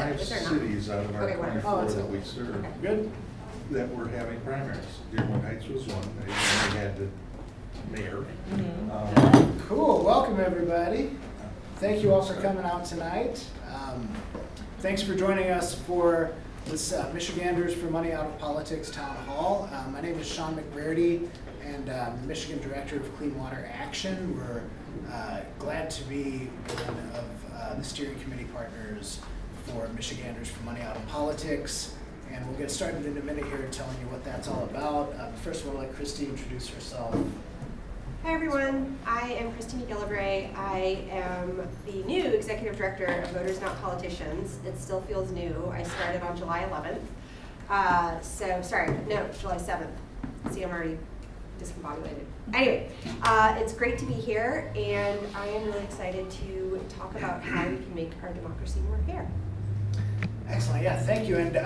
5 cities out of our 24 that we serve. Okay. Good. That were having primaries. Dearborn Heights was one. They had the mayor. Cool. Welcome, everybody. Thank you all for coming out tonight. Thanks for joining us for this Michiganders for Money Out of Politics Town Hall. My name is Sean McBrady, and I'm the Michigan Director of Clean Water Action. We're glad to be one of the steering committee partners for Michiganders for Money Out of Politics. And we'll get started in a minute here telling you what that's all about. First of all, I'll let Christy introduce herself. Hi everyone, I am Christine McGillivray. I am the new Executive Director of Voters Not Politicians. It still feels new. I started on July 11th. July 7th. See, I'm already discombobulated. Anyway, it's great to be here, and I am really excited to talk about how we can make our democracy more fair. Excellent, yeah, thank you. And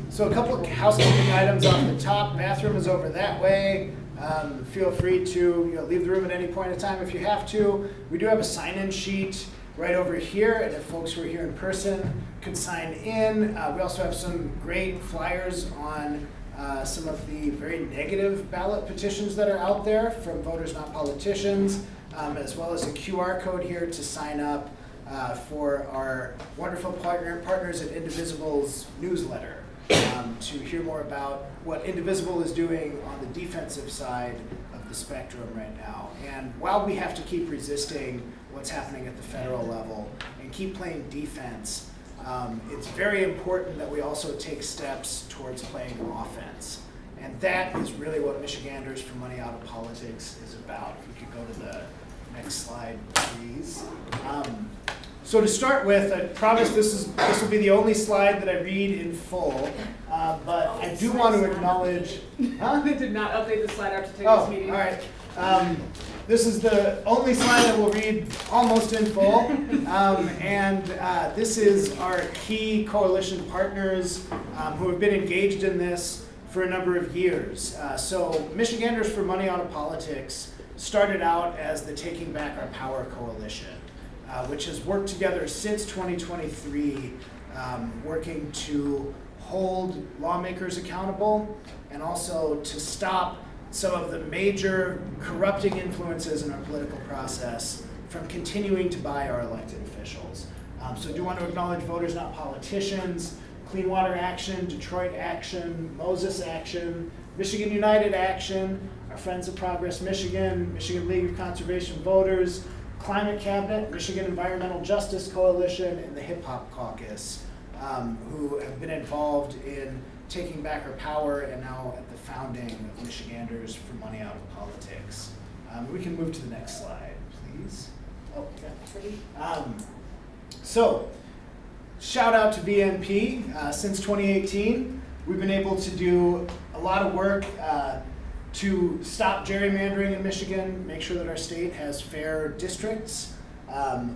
so a couple of housekeeping items off the top. Bathroom is over that way. Feel free to leave the room at any point in time if you have to. We do have a sign-in sheet right over here, and if folks who are here in person could sign in. We also have some great flyers on some of the very negative ballot petitions that are out there from Voters Not Politicians, as well as a QR code here to sign up for our wonderful partners at Indivisible's newsletter to hear more about what Indivisible is doing on the defensive side of the spectrum right now. And while we have to keep resisting what's happening at the federal level and keep playing defense, it's very important that we also take steps towards playing offense. And that is really what Michiganders for Money Out of Politics is about. If we could go to the next slide, please. So to start with, I promise this will be the only slide that I read in full, but I do want to acknowledge. They did not update the slide after today's meeting. All right. This is the only slide that we'll read almost in full, this is our key coalition partners who have been engaged in this for a number of years. So Michiganders for Money Out of Politics started out as the Taking Back Our Power Coalition, which has worked together since 2023, working to hold lawmakers accountable and also to stop some of the major corrupting influences in our political process from continuing to buy our elected officials. So I do want to acknowledge Voters Not Politicians, Clean Water Action, Detroit Action, Moses Action, Michigan United Action, our Friends of Progress Michigan, Michigan League of Conservation Voters, Climate Cabinet, Michigan Environmental Justice Coalition, and the Hip Hop Caucus, who have been involved in taking back our power and now at the founding of Michiganders for Money Out of Politics. We can move to the next slide, please. Oh, yeah. So, shout out to VNP. Since 2018, we've been able to do a lot of work to stop gerrymandering in Michigan, make sure that our state has fair districts.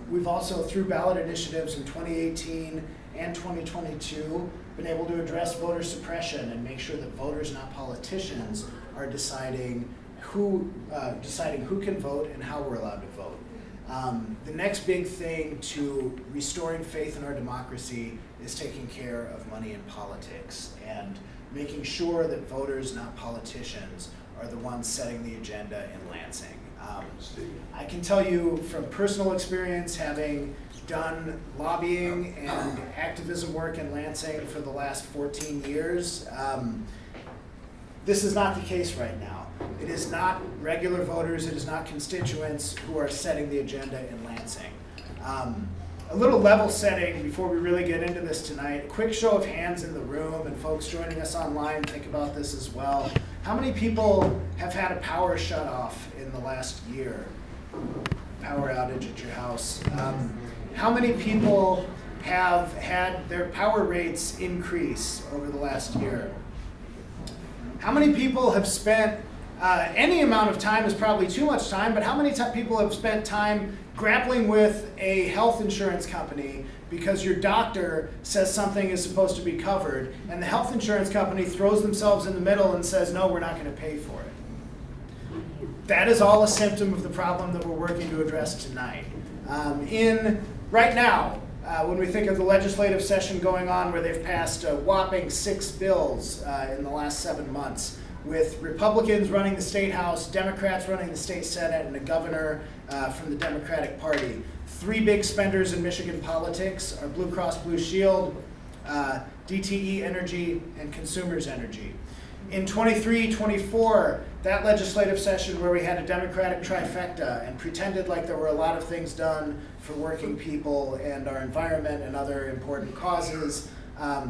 We've also, through ballot initiatives in 2018 and 2022, been able to address voter suppression and make sure that voters, not politicians, are deciding who can vote and how we're allowed to vote. The next big thing to restoring faith in our democracy is taking care of money in politics and making sure that voters, not politicians, are the ones setting the agenda in Lansing. I can tell you from personal experience, having done lobbying and activism work in Lansing for the last 14 years, this is not the case right now. It is not regular voters, it is not constituents who are setting the agenda in Lansing. A little level setting before we really get into this tonight. A quick show of hands in the room, and folks joining us online think about this as well. How many people have had a power shut off in the last year? Power outage at your house. How many people have had their power rates increase over the last year? How many people have spent, any amount of time is probably too much time, but how many people have spent time grappling with a health insurance company because your doctor says something is supposed to be covered, and the health insurance company throws themselves in the middle and says, no, we're not going to pay for it? That is all a symptom of the problem that we're working to address tonight. Right now, when we think of the legislative session going on where they've passed a whopping 6 bills in the last 7 months, with Republicans running the state house, Democrats running the state senate, and a governor from the Democratic Party. 3 big spenders in Michigan politics are Blue Cross Blue Shield, DTE Energy, and Consumers Energy. In 23-24, that legislative session where we had a Democratic trifecta and pretended like there were a lot of things done for working people and our environment and other important causes.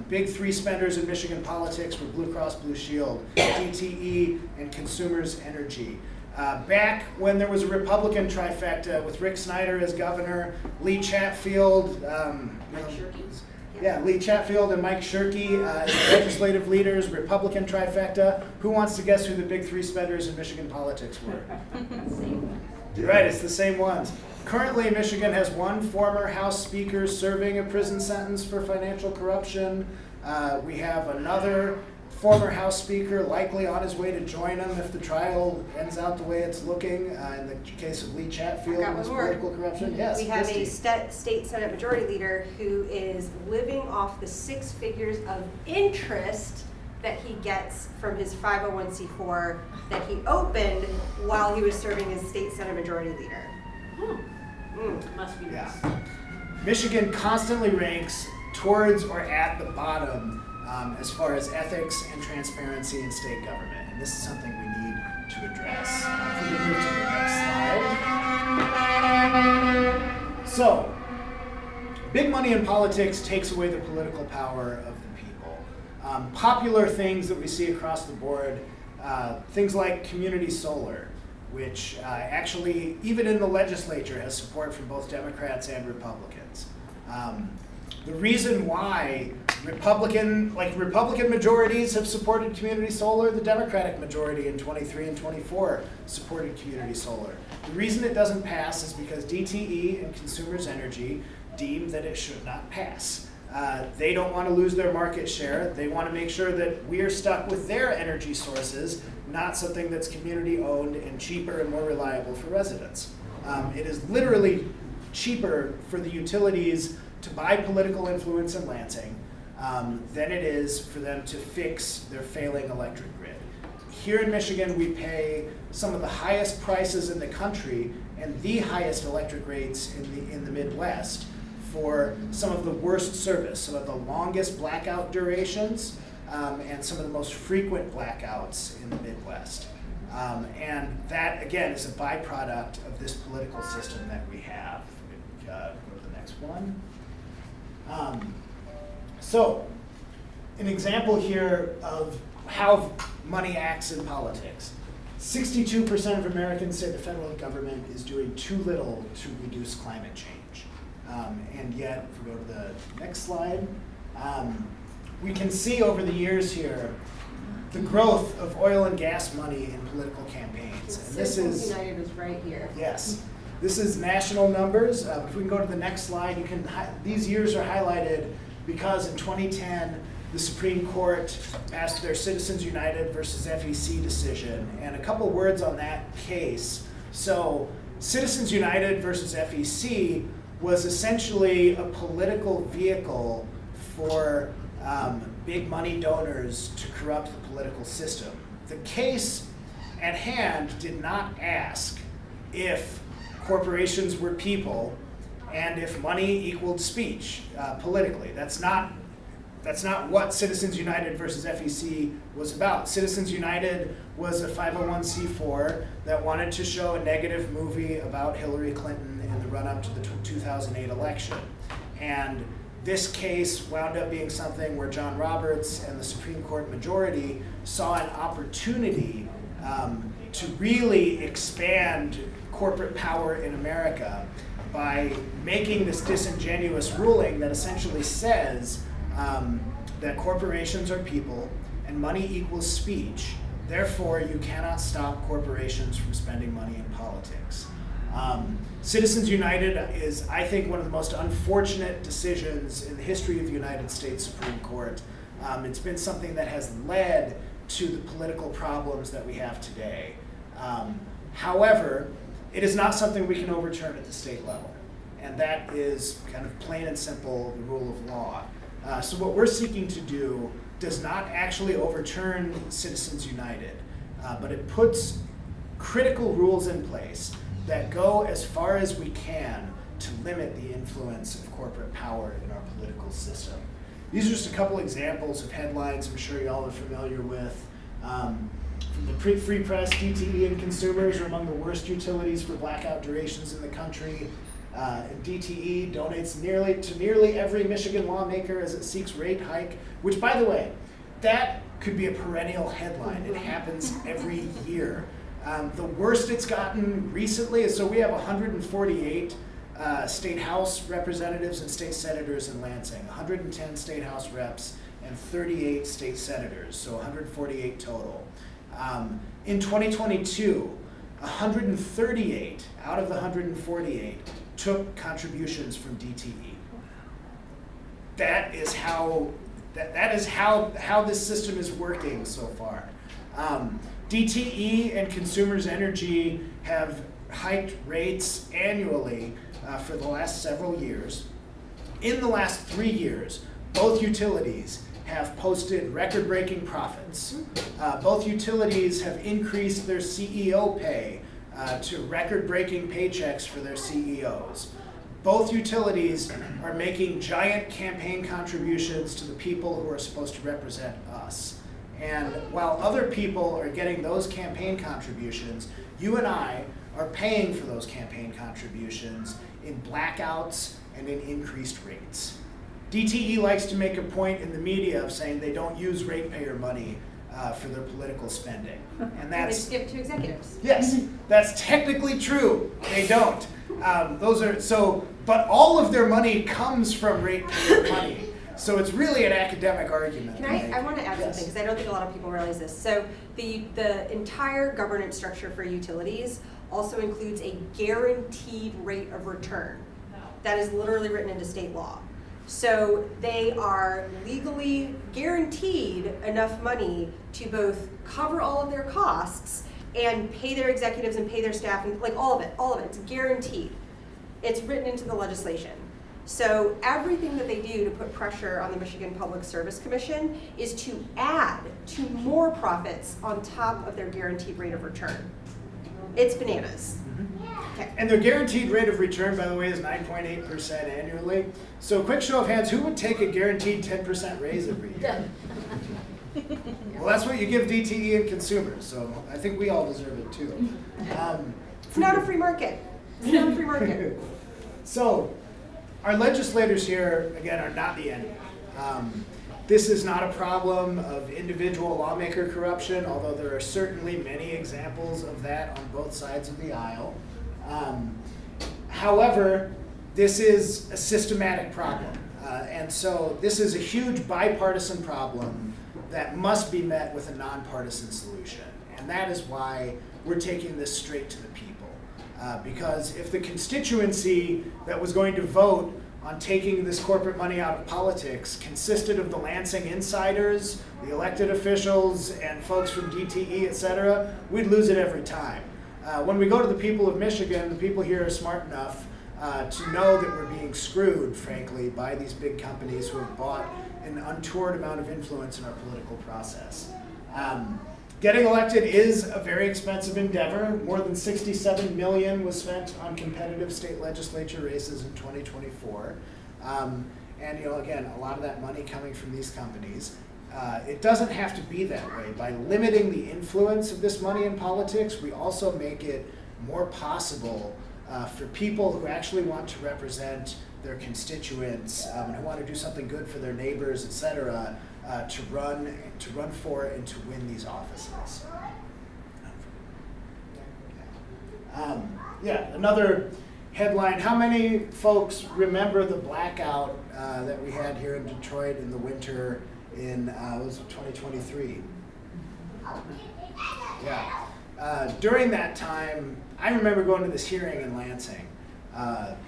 Big 3 spenders in Michigan politics were Blue Cross Blue Shield, DTE, and Consumers Energy. Back when there was a Republican trifecta with Rick Snyder as governor, Lee Chatfield, Lee Chatfield and Mike Shirkey as legislative leaders, Republican trifecta. Who wants to guess who the big 3 spenders in Michigan politics were? Right, it's the same ones. Currently, Michigan has 1 former House Speaker serving a prison sentence for financial corruption. We have another former House Speaker likely on his way to join him if the trial ends out the way it's looking. In the case of Lee Chatfield and his political corruption. Yes, we have Christy. a state Senate Majority Leader who is living off the 6 figures of interest that he gets from his 501c4 that he opened while he was serving as state Senate Majority Leader. Must be Yeah. nice. Michigan constantly ranks towards or at the bottom as far as ethics and transparency in state government. And this is something we need to address. If we can move to the next slide. So, big money in politics takes away the political power of the people. Popular things that we see across the board, things like community solar, which actually, even in the legislature, has support from both Democrats and Republicans. The reason why Republican majorities have supported community solar, the Democratic majority in 23 and 24 supported community solar. The reason it doesn't pass is because DTE and Consumers Energy deem that it should not pass. They don't want to lose their market share. They want to make sure that we are stuck with their energy sources, not something that's community owned and cheaper and more reliable for residents. It is literally cheaper for the utilities to buy political influence in Lansing than it is for them to fix their failing electric grid. Here in Michigan, we pay some of the highest prices in the country and the highest electric rates in the Midwest for some of the worst service, some of the longest blackout durations, and some of the most frequent blackouts in the Midwest. And that, again, is a byproduct of this political system that we have. Go to the next one. So, an example here of how money acts in politics. 62% of Americans say the federal government is doing too little to reduce climate change. And yet, if we go to the next slide, we can see over the years here the growth of oil and gas money in political campaigns. And this Citizens is, United is right here. yes, this is national numbers. If we can go to the next slide, you can. These years are highlighted because in 2010, the Supreme Court passed their Citizens United versus FEC decision. And a couple words on that case. So, Citizens United versus FEC was essentially a political vehicle for big money donors to corrupt the political system. The case at hand did not ask if corporations were people and if money equaled speech politically. That's not what Citizens United versus FEC was about. Citizens United was a 501c4 that wanted to show a negative movie about Hillary Clinton in the run-up to the 2008 election. And this case wound up being something where John Roberts and the Supreme Court majority saw an opportunity to really expand corporate power in America by making this disingenuous ruling that essentially says that corporations are people and money equals speech. Therefore, you cannot stop corporations from spending money in politics. Citizens United is, I think, one of the most unfortunate decisions in the history of the United States Supreme Court. It's been something that has led to the political problems that we have today. However, it is not something we can overturn at the state level. and that is kind of plain and simple the rule of law. So what we're seeking to do does not actually overturn Citizens United, but it puts critical rules in place that go as far as we can to limit the influence of corporate power in our political system. These are just a couple examples of headlines I'm sure y'all are familiar with. From the Free Press, DTE and consumers are among the worst utilities for blackout durations in the country. And DTE donates to nearly every Michigan lawmaker as it seeks rate hike, which, by the way, that could be a perennial headline. It happens every year. The worst it's gotten recently is, so we have 148 state house representatives and state senators in Lansing, 110 state house reps and 38 state senators, so 148 total. In 2022, 138 out of the 148 took contributions from DTE. That is how this system is working so far. DTE and Consumers Energy have hiked rates annually for the last several years. In the last 3 years, both utilities have posted record-breaking profits. Both utilities have increased their CEO pay to record-breaking paychecks for their CEOs. Both utilities are making giant campaign contributions to the people who are supposed to represent us. And while other people are getting those campaign contributions, you and I are paying for those campaign contributions in blackouts and in increased rates. DTE likes to make a point in the media of saying they don't use ratepayer money for their political spending. And that's— They skip to executives. Yes, that's technically true. They don't. But all of their money comes from ratepayer money. So it's really an academic argument. I want to add Yes. something, because I don't think a lot of people realize this. So the entire governance structure for utilities also includes a guaranteed rate of return. That is literally written into state law. So they are legally guaranteed enough money to both cover all of their costs and pay their executives and pay their staff, and like all of it, it's guaranteed. It's written into the legislation. So everything that they do to put pressure on the Michigan Public Service Commission is to add to more profits on top of their guaranteed rate of return. It's bananas. Okay. And their guaranteed rate of return, by the way, is 9.8% annually. So quick show of hands, who would take a guaranteed 10% raise every year? Well, that's what you give DTE and consumers, so I think we all deserve it too. It's not a free market. It's not a free market. So, our legislators here, again, are not the enemy. This is not a problem of individual lawmaker corruption, although there are certainly many examples of that on both sides of the aisle. However, this is a systematic problem. And so this is a huge bipartisan problem that must be met with a nonpartisan solution. And that is why we're taking this straight to the people. Because if the constituency that was going to vote on taking this corporate money out of politics consisted of the Lansing insiders, the elected officials, and folks from DTE, et cetera, we'd lose it every time. When we go to the people of Michigan, the people here are smart enough to know that we're being screwed, frankly, by these big companies who have bought an untoward amount of influence in our political process. Getting elected is a very expensive endeavor. More than $67 million was spent on competitive state legislature races in 2024. And again, a lot of that money coming from these companies. It doesn't have to be that way. By limiting the influence of this money in politics, we also make it more possible for people who actually want to represent their constituents and who want to do something good for their neighbors, et cetera, to run for and to win these offices. Another headline. How many folks remember the blackout that we had here in Detroit in the winter in 2023? Yeah. During that time, I remember going to this hearing in Lansing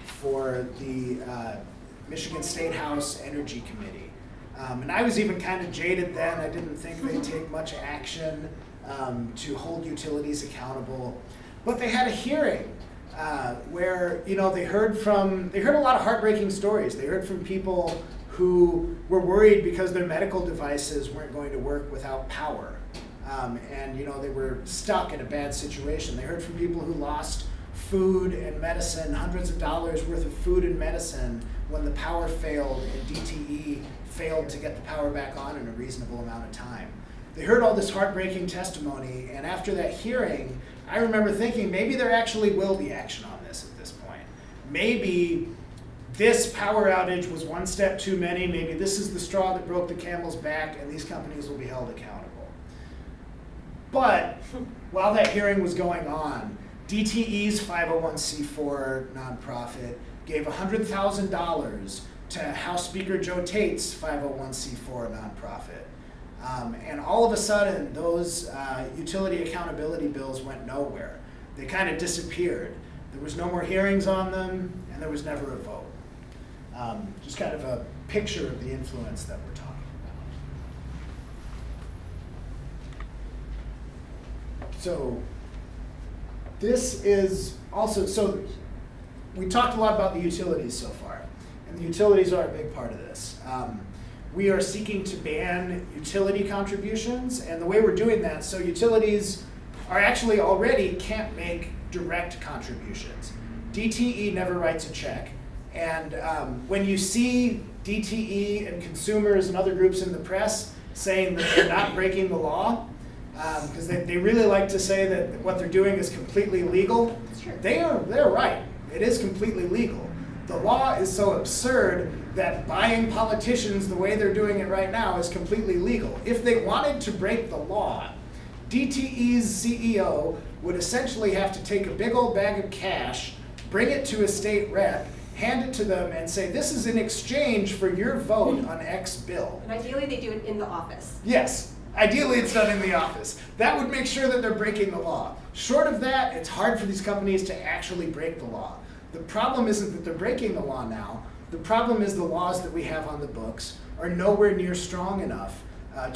for the Michigan State House Energy Committee. And I was even kind of jaded then. I didn't think they'd take much action to hold utilities accountable. But they had a hearing where they heard a lot of heartbreaking stories. They heard from people who were worried because their medical devices weren't going to work without power, and they were stuck in a bad situation. They heard from people who lost food and medicine, hundreds of dollars worth of food and medicine when the power failed and DTE failed to get the power back on in a reasonable amount of time. They heard all this heartbreaking testimony, and after that hearing, I remember thinking maybe there actually will be action on this at this point. Maybe this power outage was one step too many. Maybe this is the straw that broke the camel's back, and these companies will be held accountable. But while that hearing was going on, DTE's 501c4 nonprofit gave $100,000 to House Speaker Joe Tate's 501c4 nonprofit. And all of a sudden, those utility accountability bills went nowhere. They kind of disappeared. There was no more hearings on them, and there was never a vote. Just kind of a picture of the influence that we're talking about. So this is also, so we talked a lot about the utilities so far, and the utilities are a big part of this. We are seeking to ban utility contributions, and the way we're doing that, so utilities are actually already can't make direct contributions. DTE never writes a check, and when you see DTE and consumers and other groups in the press saying that they're not breaking the law, because they really like to say that what they're doing is completely legal, they're right. It is completely legal. The law is so absurd that buying politicians the way they're doing it right now is completely legal. If they wanted to break the law, DTE's CEO would essentially have to take a big old bag of cash, bring it to a state rep, hand it to them, and say, this is in exchange for your vote on X bill. And ideally, they do it in the office. Yes, ideally it's done in the office. That would make sure that they're breaking the law. Short of that, it's hard for these companies to actually break the law. The problem isn't that they're breaking the law now. The problem is the laws that we have on the books are nowhere near strong enough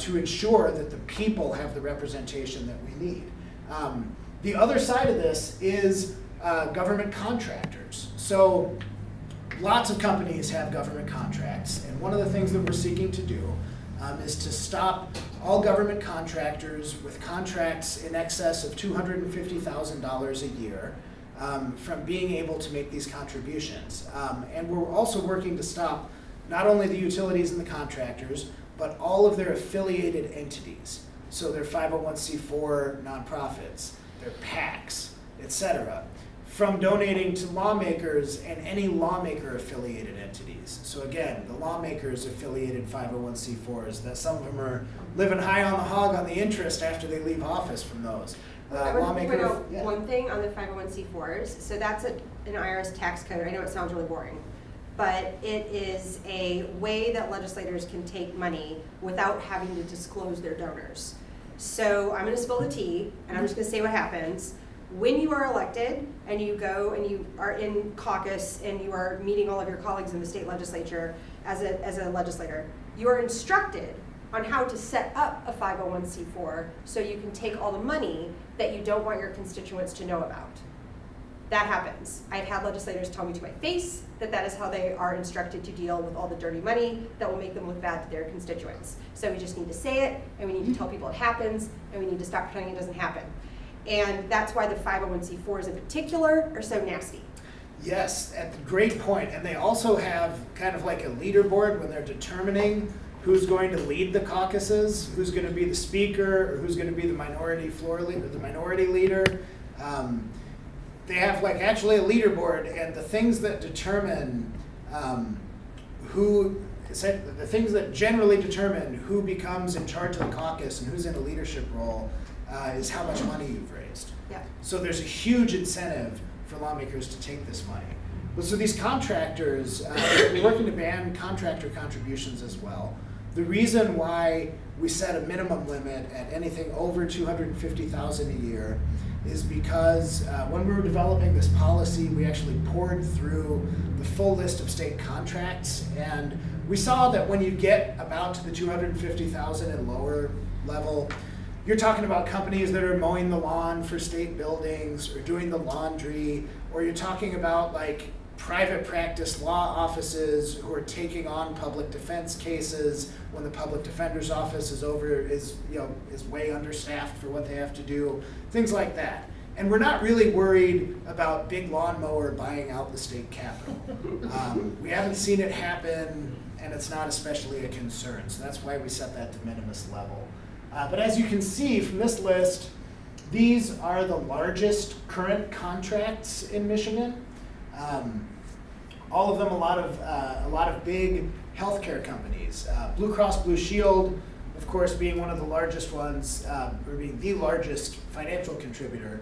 to ensure that the people have the representation that we need. The other side of this is government contractors. So lots of companies have government contracts, and one of the things that we're seeking to do is to stop all government contractors with contracts in excess of $250,000 a year from being able to make these contributions. And we're also working to stop not only the utilities and the contractors, but all of their affiliated entities. So their 501c4 nonprofits, their PACs, etc., from donating to lawmakers and any lawmaker affiliated entities. So again, the lawmakers affiliated 501c4s, that some of them are living high on the hog on the interest after they leave office from those. I would point out one thing on the 501c4s. So that's an IRS tax code. I know it sounds really boring, but it is a way that legislators can take money without having to disclose their donors. So I'm going to spill the tea, and I'm just going to say what happens. When you are elected and you go and you are in caucus and you are meeting all of your colleagues in the state legislature as a legislator, you are instructed on how to set up a 501c4 so you can take all the money that you don't want your constituents to know about. That happens. I've had legislators tell me to my face that that is how they are instructed to deal with all the dirty money that will make them look bad to their constituents. So we just need to say it, and we need to tell people it happens, and we need to stop pretending it doesn't happen. And that's why the 501c4s in particular are so nasty. Yes, great point. And they also have kind of like a leaderboard when they're determining who's going to lead the caucuses, who's going to be the speaker, or who's going to be the minority floor leader, the minority leader. They have like actually a leaderboard, and the things that determine the things that generally determine who becomes in charge of the caucus and who's in a leadership role is how much money you've raised. Yeah. So there's a huge incentive for lawmakers to take this money. But so these contractors, we're working to ban contractor contributions as well. The reason why we set a minimum limit at anything over $250,000 a year is because when we were developing this policy, we actually poured through the full list of state contracts, and we saw that when you get about to the $250,000 and lower level, you're talking about companies that are mowing the lawn for state buildings or doing the laundry or you're talking about like private practice law offices who are taking on public defense cases when the public defender's office is way understaffed for what they have to do, things like that. And we're not really worried about big lawnmower buying out the state capitol. We haven't seen it happen, and it's not especially a concern. So that's why we set that de minimis level. But as you can see from this list, these are the largest current contracts in Michigan. All of them, a lot of big healthcare companies. Blue Cross Blue Shield, of course, being one of the largest ones, or being the largest financial contributor.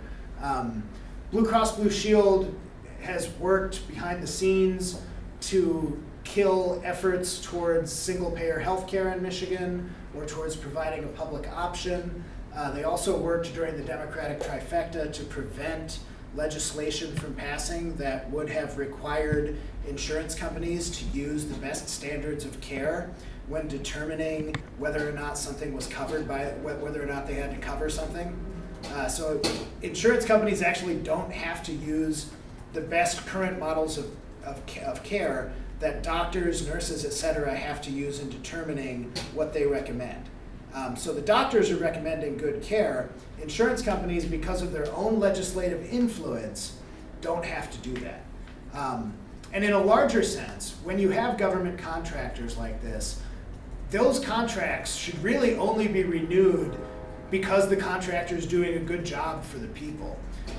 Blue Cross Blue Shield has worked behind the scenes to kill efforts towards single-payer healthcare in Michigan or towards providing a public option. They also worked during the Democratic trifecta to prevent legislation from passing that would have required insurance companies to use the best standards of care when determining whether or not something was covered by, whether or not they had to cover something. So insurance companies actually don't have to use the best current models of care that doctors, nurses, et cetera, have to use in determining what they recommend. So the doctors are recommending good care. Insurance companies, because of their own legislative influence, don't have to do that. And in a larger sense, when you have government contractors like this, those contracts should really only be renewed because the contractor is doing a good job for the people.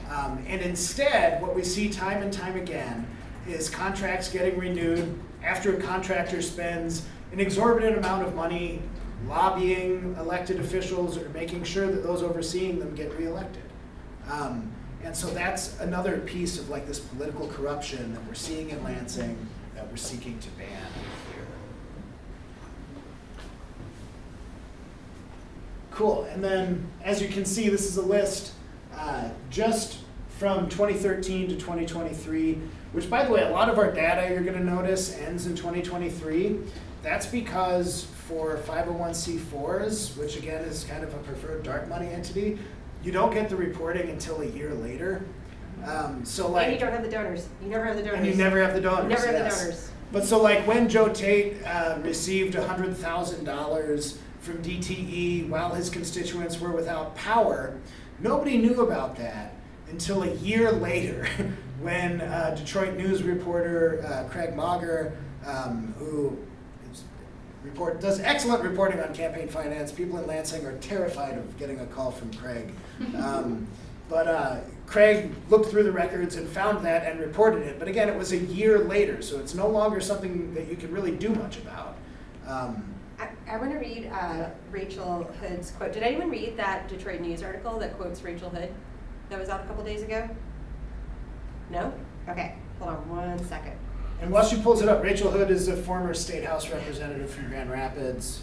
And instead, what we see time and time again is contracts getting renewed after a contractor spends an exorbitant amount of money lobbying elected officials or making sure that those overseeing them get reelected. And so that's another piece of like this political corruption that we're seeing in Lansing that we're seeking to ban here. Cool, and then as you can see, this is a list just from 2013 to 2023, which by the way, a lot of our data you're gonna notice ends in 2023. That's because for 501c4s, which again is kind of a preferred dark money entity, you don't get the reporting until a year later. So like, And you don't have the donors. You never have the donors. and you never have the donors. You never have yes. the donors. But so like when Joe Tate received $100,000 from DTE while his constituents were without power, nobody knew about that until a year later when Detroit News reporter Craig Mauger, who does excellent reporting on campaign finance. People in Lansing are terrified of getting a call from Craig. But Craig looked through the records and found that and reported it. But again, it was a year later, so it's no longer something that you can really do much about. I want to read Rachel Hood's quote. Did anyone read that Detroit News article that quotes Rachel Hood that was out a couple days ago? No? Okay, hold on 1 second. And while she pulls it up, Rachel Hood is a former state house representative from Grand Rapids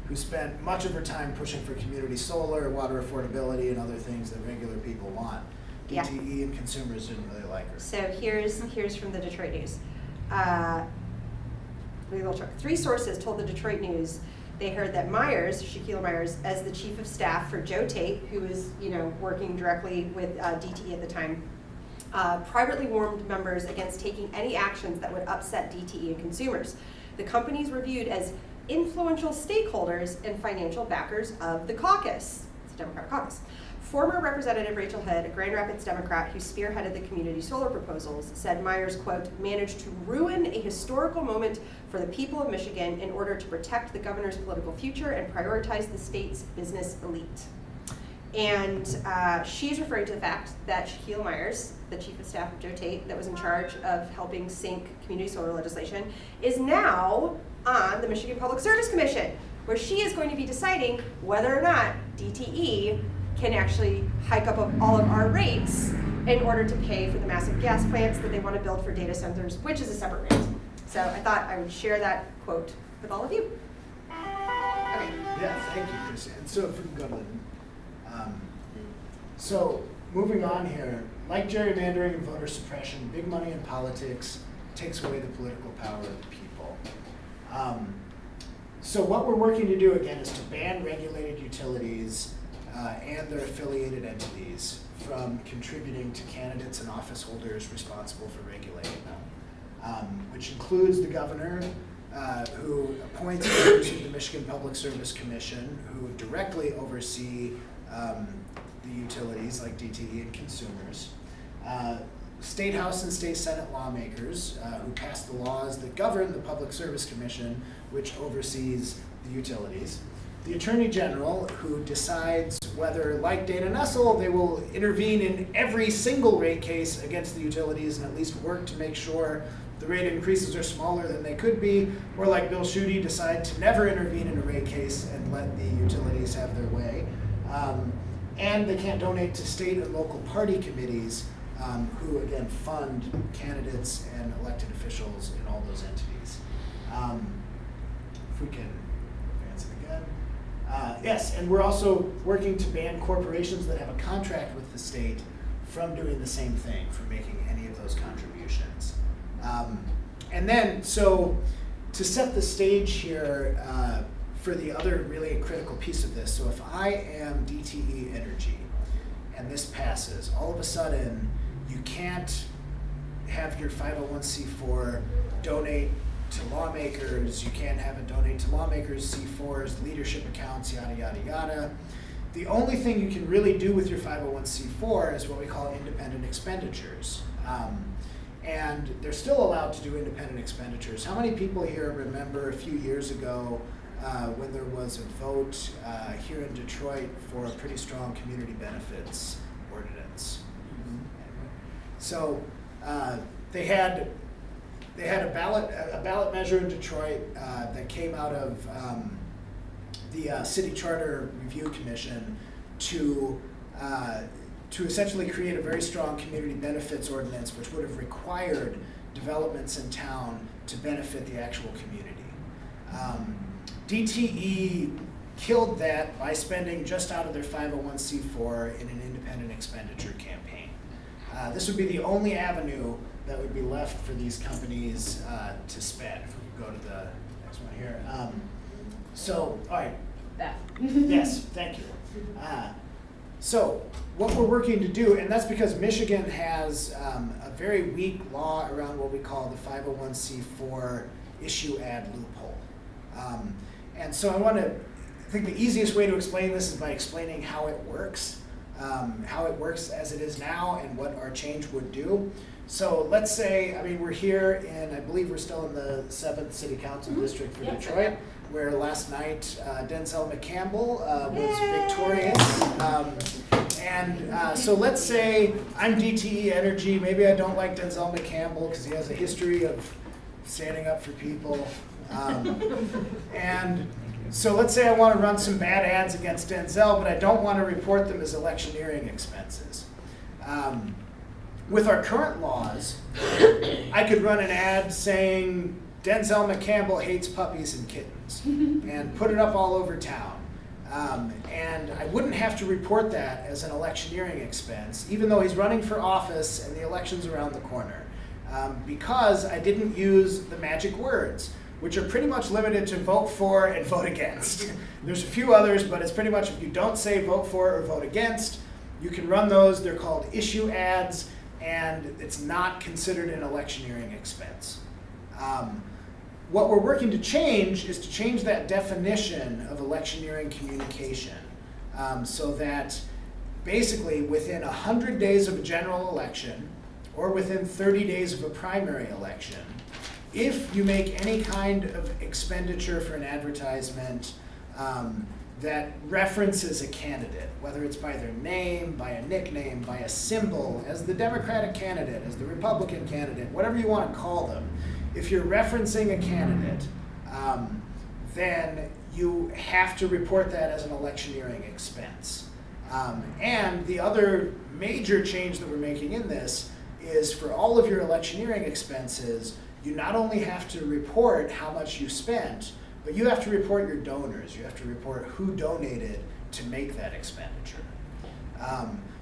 who spent much of her time pushing for community solar, water affordability, and other things that regular people want. Yeah. DTE and consumers didn't really like her. So here's from the Detroit News. Three sources told the Detroit News they heard that Shaquille Myers, as the chief of staff for Joe Tate, who was working directly with DTE at the time, privately warned members against taking any actions that would upset DTE and consumers. The companies were viewed as influential stakeholders and financial backers of the caucus. It's a Democratic caucus. Former Representative Rachel Hood, a Grand Rapids Democrat who spearheaded the community solar proposals, said Myers, quote, managed to ruin a historical moment for the people of Michigan in order to protect the governor's political future and prioritize the state's business elite. And she's referring to the fact that Shaquille Myers, the chief of staff of Joe Tate, that was in charge of helping sink community solar legislation, is now on the Michigan Public Service Commission, where she is going to be deciding whether or not DTE can actually hike up all of our rates in order to pay for the massive gas plants that they want to build for data centers, which is a separate rate. So I thought I would share that quote with all of you. Okay. Yeah, thank you, Chris. And so if we can go to so moving on here, like gerrymandering and voter suppression, big money in politics takes away the political power of the people. So what we're working to do again is to ban regulated utilities and their affiliated entities from contributing to candidates and office holders responsible for regulating them, which includes the governor, who appoints members of the Michigan Public Service Commission who directly oversee the utilities like DTE and consumers. State House and State Senate lawmakers who pass the laws that govern the Public Service Commission, which oversees the utilities. The Attorney General, who decides whether, like Dana Nessel, they will intervene in every single rate case against the utilities and at least work to make sure the rate increases are smaller than they could be, or like Bill Schuette, decide to never intervene in a rate case and let the utilities have their way. And they can't donate to state and local party committees, who again fund candidates and elected officials in all those entities. If we can advance it again. Yes, and we're also working to ban corporations that have a contract with the state from doing the same thing, from making any of those contributions. And then, so to set the stage here for the other really critical piece of this, so if I am DTE Energy and this passes, all of a sudden you can't have your 501c4 donate to lawmakers, you can't have it donate to lawmakers, C4s, leadership accounts, yada, yada, yada. The only thing you can really do with your 501c4 is what we call independent expenditures. And they're still allowed to do independent expenditures. How many people here remember a few years ago when there was a vote here in Detroit for a pretty strong community benefits ordinance? So they had a ballot measure in Detroit that came out of the City Charter Review Commission to essentially create a very strong community benefits ordinance, which would have required developments in town to benefit the actual community. DTE killed that by spending just out of their 501c4 in an independent expenditure campaign. This would be the only avenue that would be left for these companies to spend. If we could go to the next one here. So, all right. That. Yes, thank you. So what we're working to do, and that's because Michigan has a very weak law around what we call the 501c4 issue ad loophole. And so I think the easiest way to explain this is by explaining how it works as it is now and what our change would do. So let's say, we're here I believe we're still in the 7th City Council District for Detroit, where last night Denzel McCampbell was victorious. So let's say I'm DTE Energy. Maybe I don't like Denzel McCampbell because he has a history of standing up for people. And so let's say I want to run some bad ads against Denzel, but I don't want to report them as electioneering expenses. With our current laws, I could run an ad saying Denzel McCampbell hates puppies and kittens and put it up all over town. And I wouldn't have to report that as an electioneering expense, even though he's running for office and the election's around the corner, because I didn't use the magic words, which are pretty much limited to vote for and vote against. There's a few others, but it's pretty much if you don't say vote for or vote against, you can run those. They're called issue ads, and it's not considered an electioneering expense. What we're working to change is to change that definition of electioneering communication so that basically within 100 days of a general election or within 30 days of a primary election, if you make any kind of expenditure for an advertisement that references a candidate, whether it's by their name, by a nickname, by a symbol, as the Democratic candidate, as the Republican candidate, whatever you want to call them, if you're referencing a candidate, then you have to report that as an electioneering expense. And the other major change that we're making in this is for all of your electioneering expenses, you not only have to report how much you spent, but you have to report your donors. You have to report who donated to make that expenditure.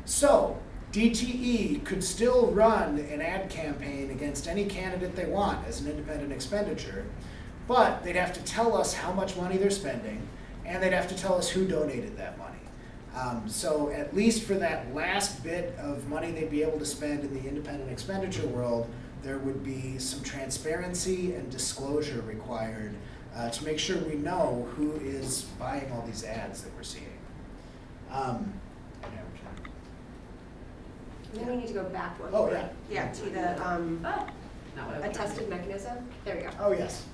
So DTE could still run an ad campaign against any candidate they want as an independent expenditure, but they'd have to tell us how much money they're spending, and they'd have to tell us who donated that money. So at least for that last bit of money they'd be able to spend in the independent expenditure world, there would be some transparency and disclosure required to make sure we know who is buying all these ads that we're seeing. Then we need to go back one. Oh, more. yeah. Yeah, to the, Oh, not what I was a trying to tested do. mechanism. There we go. Oh, yes.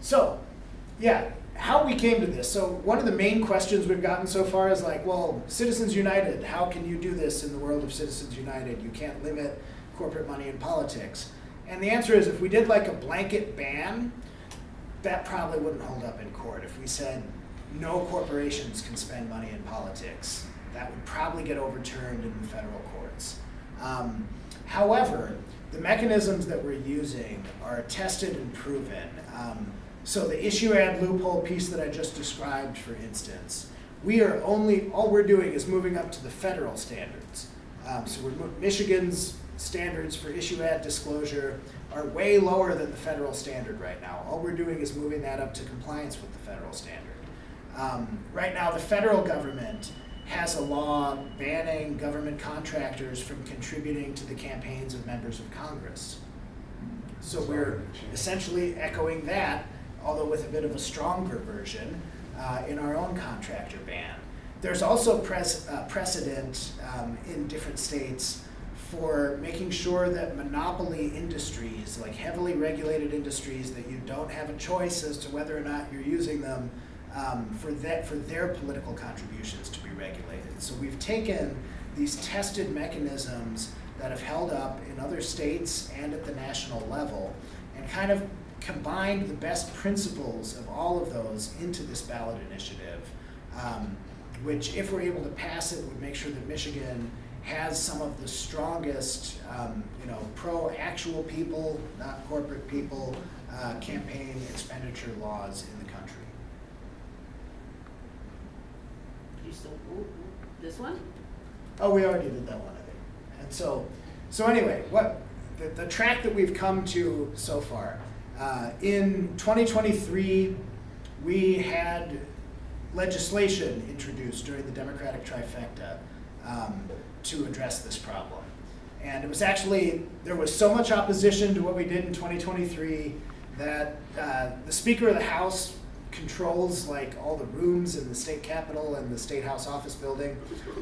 So, yeah, how we came to this. So one of the main questions we've gotten so far is like, well, Citizens United, how can you do this in the world of Citizens United? You can't limit corporate money in politics. And the answer is, if we did like a blanket ban, that probably wouldn't hold up in court. If we said no corporations can spend money in politics, that would probably get overturned in the federal courts. However, the mechanisms that we're using are tested and proven. So the issue ad loophole piece that I just described, for instance, all we're doing is moving up to the federal standards. So Michigan's standards for issue ad disclosure are way lower than the federal standard right now. All we're doing is moving that up to compliance with the federal standard. Right now, the federal government has a law banning government contractors from contributing to the campaigns of members of Congress. So we're essentially echoing that, although with a bit of a stronger version, in our own contractor ban. There's also precedent in different states for making sure that monopoly industries, like heavily regulated industries that you don't have a choice as to whether or not you're using them, for their political contributions to be regulated. So we've taken these tested mechanisms that have held up in other states and at the national level and kind of combined the best principles of all of those into this ballot initiative, which, if we're able to pass it, would make sure that Michigan has some of the strongest, pro-actual people, not corporate people, campaign expenditure laws in the country. You still, this one? Oh, we already did that one, I think. And so anyway, the track that we've come to so far. In 2023, we had legislation introduced during the Democratic trifecta to address this problem. And it was actually, there was so much opposition to what we did in 2023 that the Speaker of the House controls like all the rooms in the state capitol and the State House office building.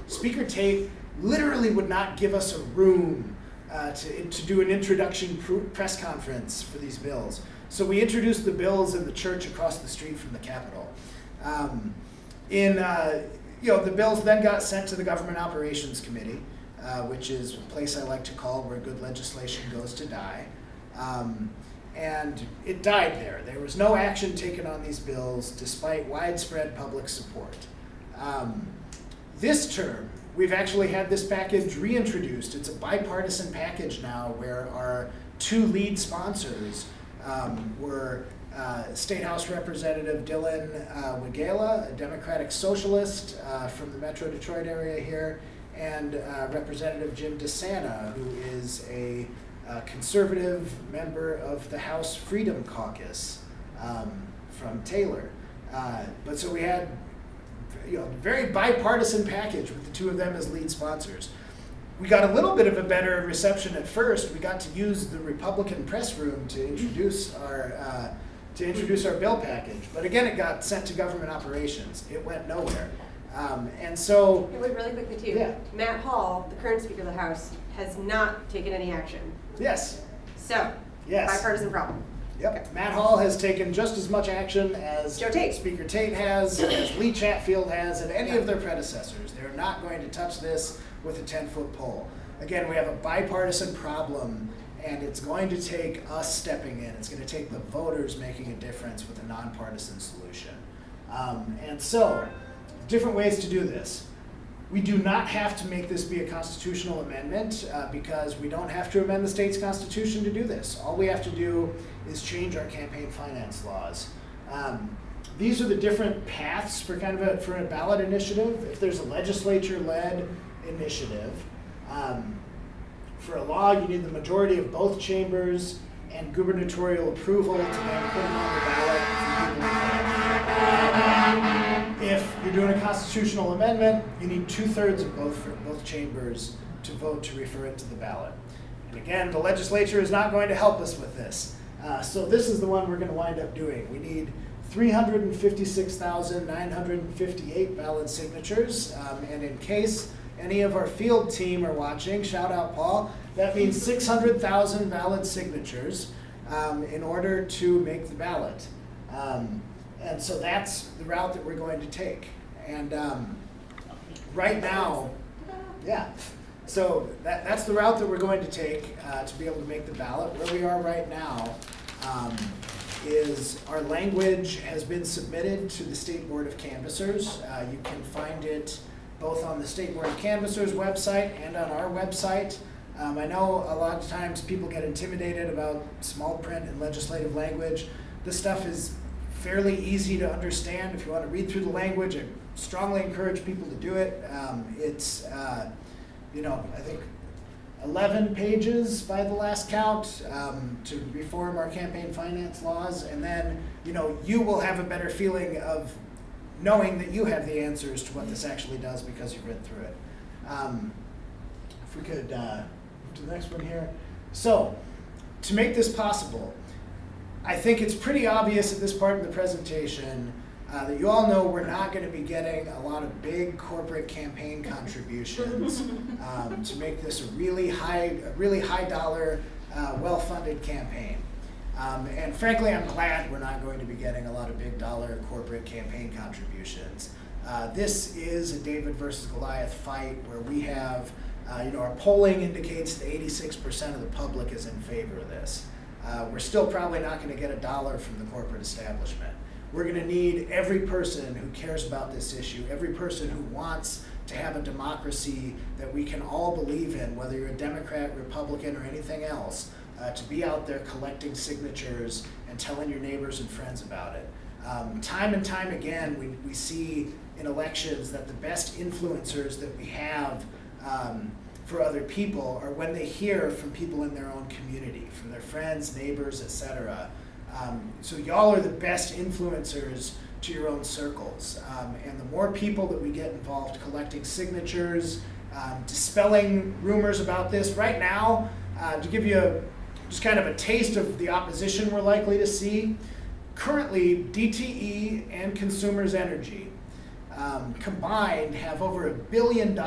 Speaker Tate literally would not give us a room to do an introduction press conference for these bills. So we introduced the bills in the church across the street from the Capitol. The bills then got sent to the Government Operations Committee, which is a place I like to call where good legislation goes to die. And it died there. There was no action taken on these bills despite widespread public support. This term, we've actually had this package reintroduced. It's a bipartisan package now where our two lead sponsors were State House Representative Dylan Wigela, a Democratic socialist from the Metro Detroit area here, and Representative Jim DeSanta, who is a conservative member of the House Freedom Caucus from Taylor. But so we had very bipartisan package with the two of them as lead sponsors. We got a little bit of a better reception at first. We got to use the Republican press room to introduce our bill package. But again, it got sent to Government Operations. It went nowhere. And so, Hey, wait, really quickly too. Yeah. Matt Hall, the current Speaker of the House, has not taken any action. yes, So, Yes. bipartisan problem. yep. Matt Hall has taken just as much action as Joe Tate. Speaker Tate has, as Lee Chatfield has, and any of their predecessors. They're not going to touch this with a 10-foot pole. Again, we have a bipartisan problem, and it's going to take us stepping in. It's going to take the voters making a difference with a nonpartisan solution. And so, different ways to do this. We do not have to make this be a constitutional amendment because we don't have to amend the state's constitution to do this. All we have to do is change our campaign finance laws. These are the different paths for for a ballot initiative. If there's a legislature-led initiative, for a law, you need the majority of both chambers and gubernatorial approval to then put it on the ballot for people to vote. If you're doing a constitutional constitutional amendment, you need 2/3 of both chambers to vote to refer it to the ballot. And again, the legislature is not going to help us with this. So this is the one we're going to wind up doing. We need 356,958 valid signatures. And in case any of our field team are watching, shout out Paul, that means 600,000 valid signatures in order to make the ballot. And so that's the route that we're going to take. And right now, yeah, so that's the route that we're going to take to be able to make the ballot. Where we are right now is our language has been submitted to the State Board of Canvassers. You can find it both on the State Board of Canvassers website and on our website. I know a lot of times people get intimidated about small print and legislative language. This stuff is fairly easy to understand. If you want to read through the language, I strongly encourage people to do it. It's, I think 11 pages by the last count to reform our campaign finance laws. And then, you will have a better feeling of knowing that you have the answers to what this actually does because you've read through it. If we could move to the next one here. So, to make this possible, I think it's pretty obvious at this part of the presentation that you all know we're not going to be getting a lot of big corporate campaign contributions to make this a really high dollar, well-funded campaign. And frankly, I'm glad we're not going to be getting a lot of big dollar corporate campaign contributions. This is a David versus Goliath fight where we have, our polling indicates that 86% of the public is in favor of this. We're still probably not going to get $1 from the corporate establishment. We're going to need every person who cares about this issue, every person who wants to have a democracy that we can all believe in, whether you're a Democrat, Republican, or anything else, to be out there collecting signatures and telling your neighbors and friends about it. Time and time again, we see in elections that the best influencers that we have for other people are when they hear from people in their own community, from their friends, neighbors, etc. So y'all are the best influencers to your own circles. And the more people that we get involved collecting signatures, dispelling rumors about this, right now, to give you just kind of a taste of the opposition we're likely to see, currently DTE and Consumers Energy combined have over $1 billion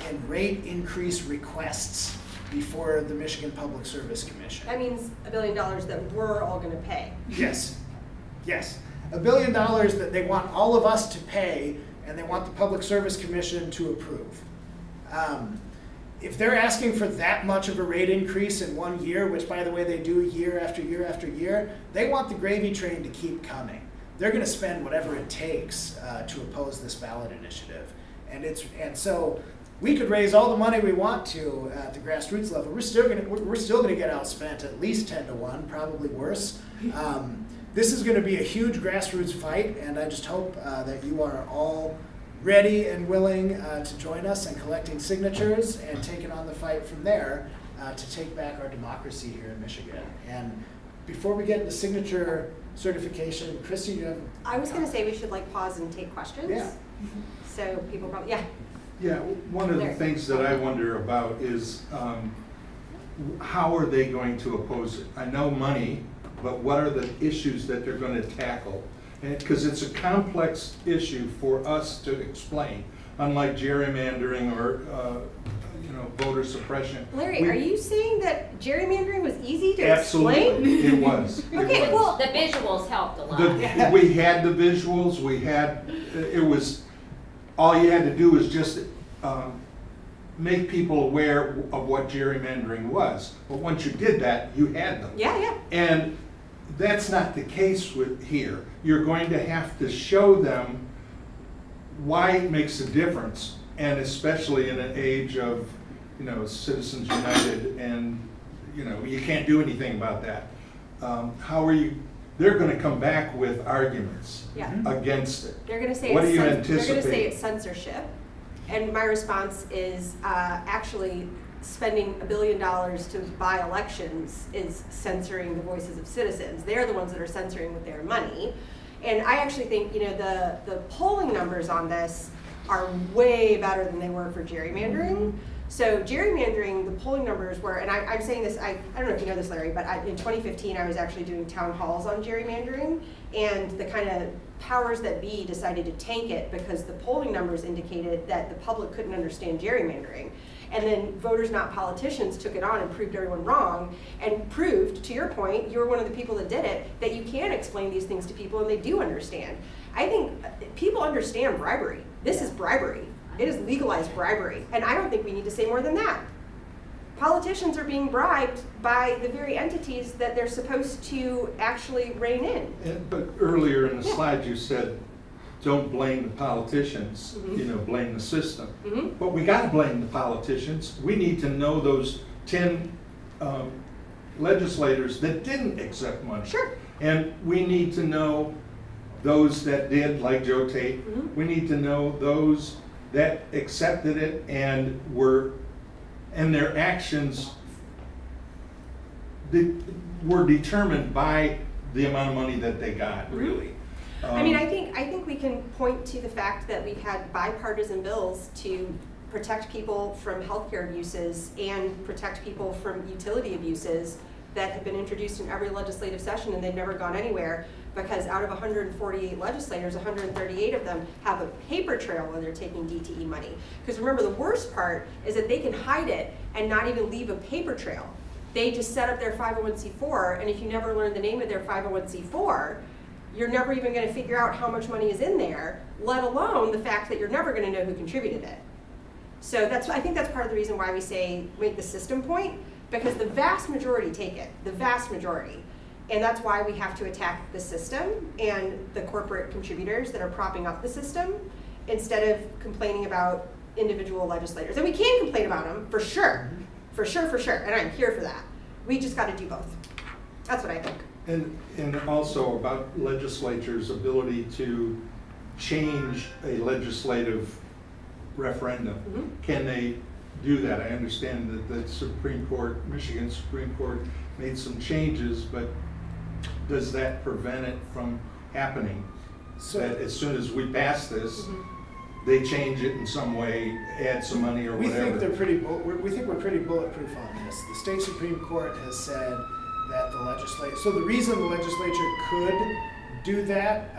in rate increase requests before the Michigan Public Service Commission. That means $1 billion that we're all gonna pay. Yes, $1 billion that they want all of us to pay and they want the Public Service Commission to approve. If they're asking for that much of a rate increase in 1 year, which by the way they do year after year after year, they want the gravy train to keep coming. They're gonna spend whatever it takes to oppose this ballot initiative. And so we could raise all the money we want to at the grassroots level. We're still gonna get outspent at least 10-1, probably worse. This is gonna be a huge grassroots fight, and I just hope that you are all ready and willing to join us in collecting signatures and taking on the fight from there to take back our democracy here in Michigan. And before we get into signature certification, Christy, you have? I was gonna say we should pause and take questions. Yeah. So people probably, Yeah, one of the There. things that I wonder about is how are they going to oppose it? I know money, but what are the issues that they're going to tackle? Because it's a complex issue for us to explain, unlike gerrymandering or voter suppression. Larry, are you saying that gerrymandering was easy to explain? Absolutely, it was. Okay, well, The visuals helped a lot. We had the visuals, it was, all you had to do was just make people aware of what gerrymandering was. But once you did that, you had them. yeah. And that's not the case with here. You're going to have to show them why it makes a difference, and especially in an age of, Citizens United, and you can't do anything about that. They're going to come back with arguments Yeah. against it. They're gonna say What it's do you They're gonna say anticipate? it's censorship, and my response is actually spending $1 billion to buy elections is censoring the voices of citizens. They're the ones that are censoring with their money, And I actually think, the polling numbers on this are way better than they were for gerrymandering. So gerrymandering, the polling numbers were, and I'm saying this, I don't know if you know this, Larry, but in 2015, I was actually doing town halls on gerrymandering, and the kind of powers that be decided to tank it because the polling numbers indicated that the public couldn't understand gerrymandering. And then Voters Not Politicians took it on and proved everyone wrong, and proved, to your point, you were one of the people that did it, that you can explain these things to people and they do understand. I think people understand bribery. This is bribery. It is legalized bribery. And I don't think we need to say more than that. Politicians are being bribed by the very entities that they're supposed to actually rein in. But earlier in the slide, you said, don't blame the politicians, blame the system. But we gotta blame the politicians. We need to know those 10 legislators that didn't accept money. Sure. And we need to know those that did, like Joe Tate. We need to know those that accepted it and their actions were determined by the amount of money that they got, really. I mean, I think we can point to the fact that we've had bipartisan bills to protect people from healthcare abuses and protect people from utility abuses that have been introduced in every legislative session, and they've never gone anywhere, because out of 148 legislators, 138 of them have a paper trail when they're taking DTE money. Because remember, the worst part is that they can hide it and not even leave a paper trail. They just set up their 501c4, and if you never learn the name of their 501c4, you're never even going to figure out how much money is in there, let alone the fact that you're never going to know who contributed it. So I think that's part of the reason why we say make the system point, because the vast majority take it, the vast majority. And that's why we have to attack the system and the corporate contributors that are propping up the system, instead of complaining about individual legislators. And we can complain about them, for sure, for sure, and I'm here for that. We just got to do both. That's what I think. And also about legislatures' ability to change a legislative referendum. Can they do that? I understand that the Supreme Court, Michigan Supreme Court, made some changes, but does that prevent it from happening? So that as soon as we pass this, they change it in some way, add some money or whatever? We think we're pretty bulletproof on this. The state Supreme Court has said that the legislature, so the reason the legislature could do that,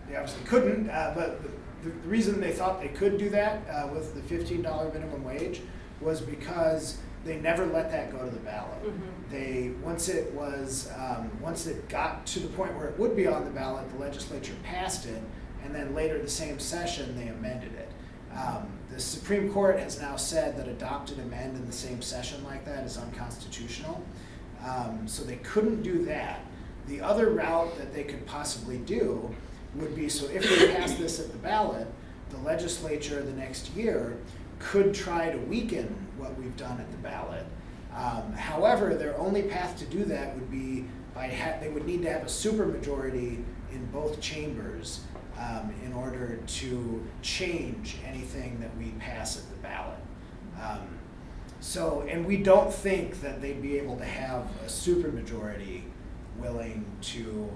they obviously couldn't, but the reason they thought they could do that with the $15 minimum wage was because they never let that go to the ballot. Once it got to the point where it would be on the ballot, the legislature passed it, and then later the same session they amended it. The Supreme Court has now said that adopt and amend in the same session like that is unconstitutional. So they couldn't do that. The other route that they could possibly do would be, so if they pass this at the ballot, the legislature the next year could try to weaken what we've done at the ballot. However, their only path to do that would be they would need to have a supermajority in both chambers in order to change anything that we pass at the ballot. And we don't think that they'd be able to have a supermajority willing to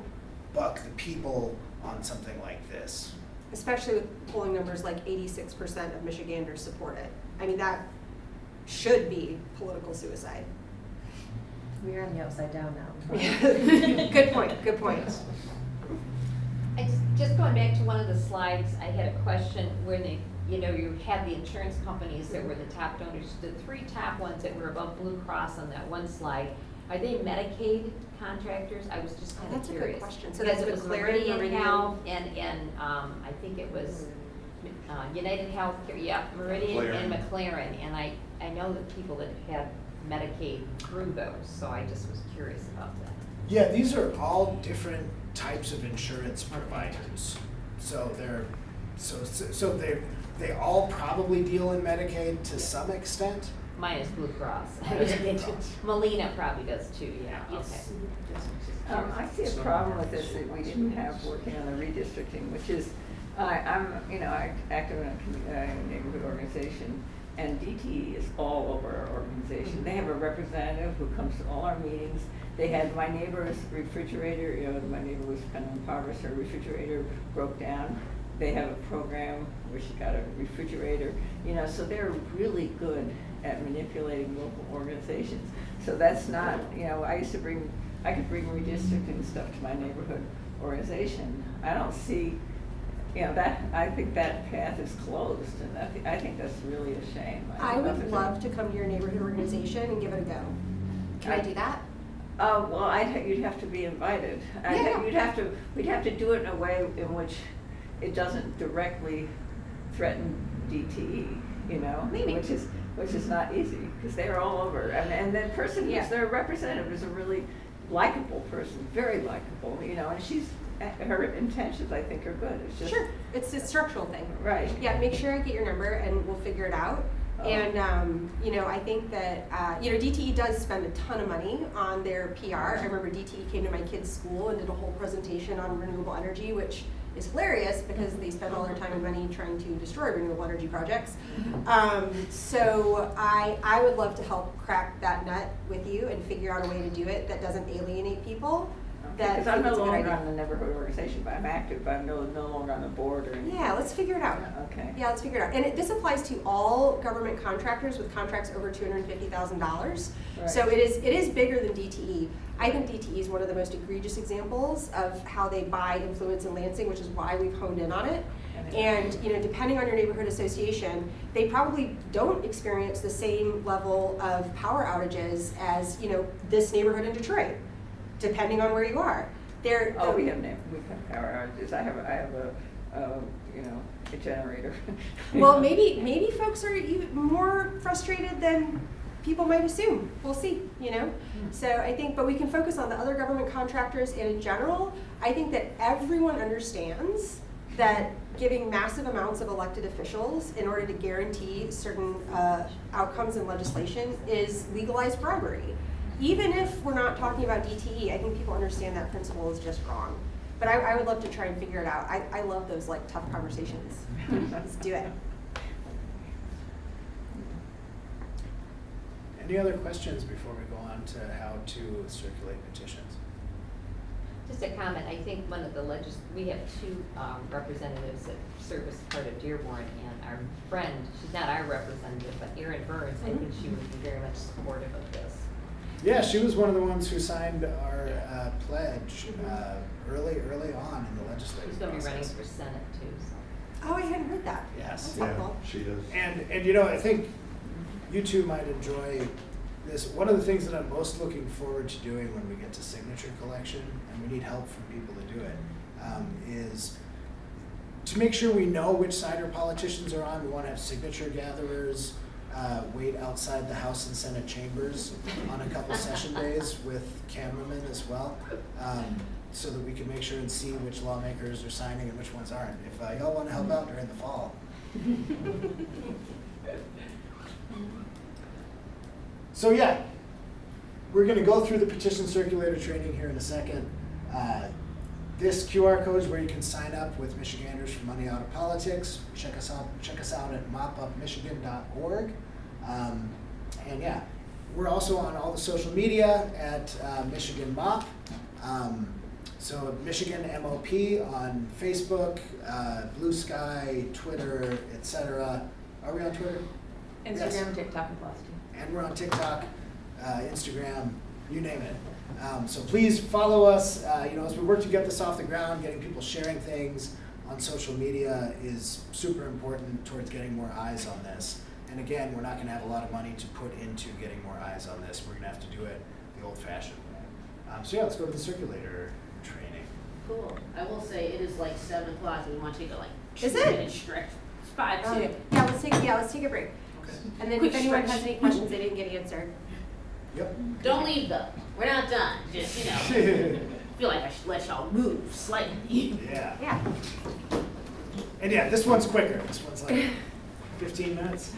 buck the people on something like this. Especially with polling numbers like 86% of Michiganders support it. I mean, that should be political suicide. We're on the upside down now. Good point, good point. Just going back to one of the slides, I had a question where you had the insurance companies that were the top donors. The 3 top ones that were above Blue Cross on that one slide, are they Medicaid contractors? I was just kind of That's curious. a good question. So because that's it was McLaren, Meridian Health and I think it was United Healthcare, Meridian and McLaren. And I know the people that had Medicaid through those, so I just was curious about that. Yeah, these are all different types of insurance providers. So they all probably deal in Medicaid to some extent. Minus Blue Cross. Minus Blue Cross. Molina probably does too, yeah, Yes. okay. I see a problem with this that we didn't have working on the redistricting, which is, I'm active in a neighborhood organization, and DTE is all over our organization. They have a representative who comes to all our meetings. They had my neighbor's refrigerator, you know, my neighbor was kind of impoverished, her refrigerator broke down. They have a program where she got a refrigerator, you know, so they're really good at manipulating local organizations. So that's not, you know, I could bring redistricting stuff to my neighborhood organization. I don't see, you know, I think that path is closed, and I think that's really a shame. I would love to come to your neighborhood organization and give it a go. Can I do that? Well, you'd have to be invited. Yeah. We'd have to do it in a way in which it doesn't directly threaten DTE, you know? Maybe. Which is not easy, because they're all over. And that person who's Yeah. their representative is a really likable person, very likable, you know, and her intentions, I think, are good. It's just. Sure, it's a structural thing. Right. Yeah, make sure I get your number and we'll figure it out. Oh. And, you know, I think that, you know, DTE does spend a ton of money on their PR. I remember DTE came to my kid's school and did a whole presentation on renewable energy, which is hilarious because they spend all their time and money trying to destroy renewable energy projects. So I would love to help crack that nut with you and figure out a way to do it that doesn't alienate people. That Because I'm no think it's a good longer idea. on the neighborhood organization, but I'm active, but I'm no longer on the board or anything. Yeah, let's figure it out. Okay. Yeah, let's figure it out. And this applies to all government contractors with contracts over $250,000. Right. So it is bigger than DTE. I think DTE is one of the most egregious examples of how they buy influence in Lansing, which is why we've honed in on it. And, you know, depending on your neighborhood association, they probably don't experience the same level of power outages as, you know, this neighborhood in Detroit, depending on where you are. We have power outages. I have a you know, a generator. Well, maybe folks are even more frustrated than people might assume. We'll see, you know? So I think, but we can focus on the other government contractors, and in general, I think that everyone understands that giving massive amounts of elected officials in order to guarantee certain outcomes in legislation is legalized bribery. Even if we're not talking about DTE, I think people understand that principle is just wrong. But I would love to try and figure it out. I love those like tough conversations. Let's do it. Any other questions before we go on to how to circulate petitions? Just a comment, I think one of the we have two representatives that serve as part of Dearborn, and our friend, she's not our representative, but Erin Burns, I think she would be very much supportive of this. Yeah, she was one of the ones who signed our pledge early on in the legislative She's gonna be running process. for Senate too, so. Oh, I hadn't heard that. Yes. That's Yeah, helpful. she is. And you know, I think you two might enjoy this. One of the things that I'm most looking forward to doing when we get to signature collection, and we need help from people to do it, is to make sure we know which side our politicians are on. We want to have signature gatherers wait outside the House and Senate chambers on a couple session days with cameramen as well, so that we can make sure and see which lawmakers are signing and which ones aren't. If y'all want to help out during the fall. So yeah, we're going to go through the petition circulator training here in a second. This QR code is where you can sign up with Michiganders for Money Out of Politics. Check us out at mopupmichigan.org. And yeah, we're also on all the social media at Michigan Mop. So Michigan MOP on Facebook, Blue Sky, Twitter, etc. Are we on Twitter? Instagram, Yes. TikTok, and plus too. And we're on TikTok, Instagram, you name it. So please follow us. You know, as we work to get this off the ground, getting people sharing things on social media is super important towards getting more eyes on this. And again, we're not going to have a lot of money to put into getting more eyes on this. We're going to have to do it the old-fashioned way. So yeah, let's go to the circulator training. Cool. I will say it is like 7 o'clock and we want you to like Is 2 it? minutes stretch. It's 5 too. Okay. Let's take a break. Okay. And then Quick if anyone stretch. has any questions they didn't get answered. Yep. Don't leave though. We're not done. Just, you know, I feel like I should let y'all move slightly. Yeah. Yeah. And yeah, this one's quicker. This one's like 15 minutes.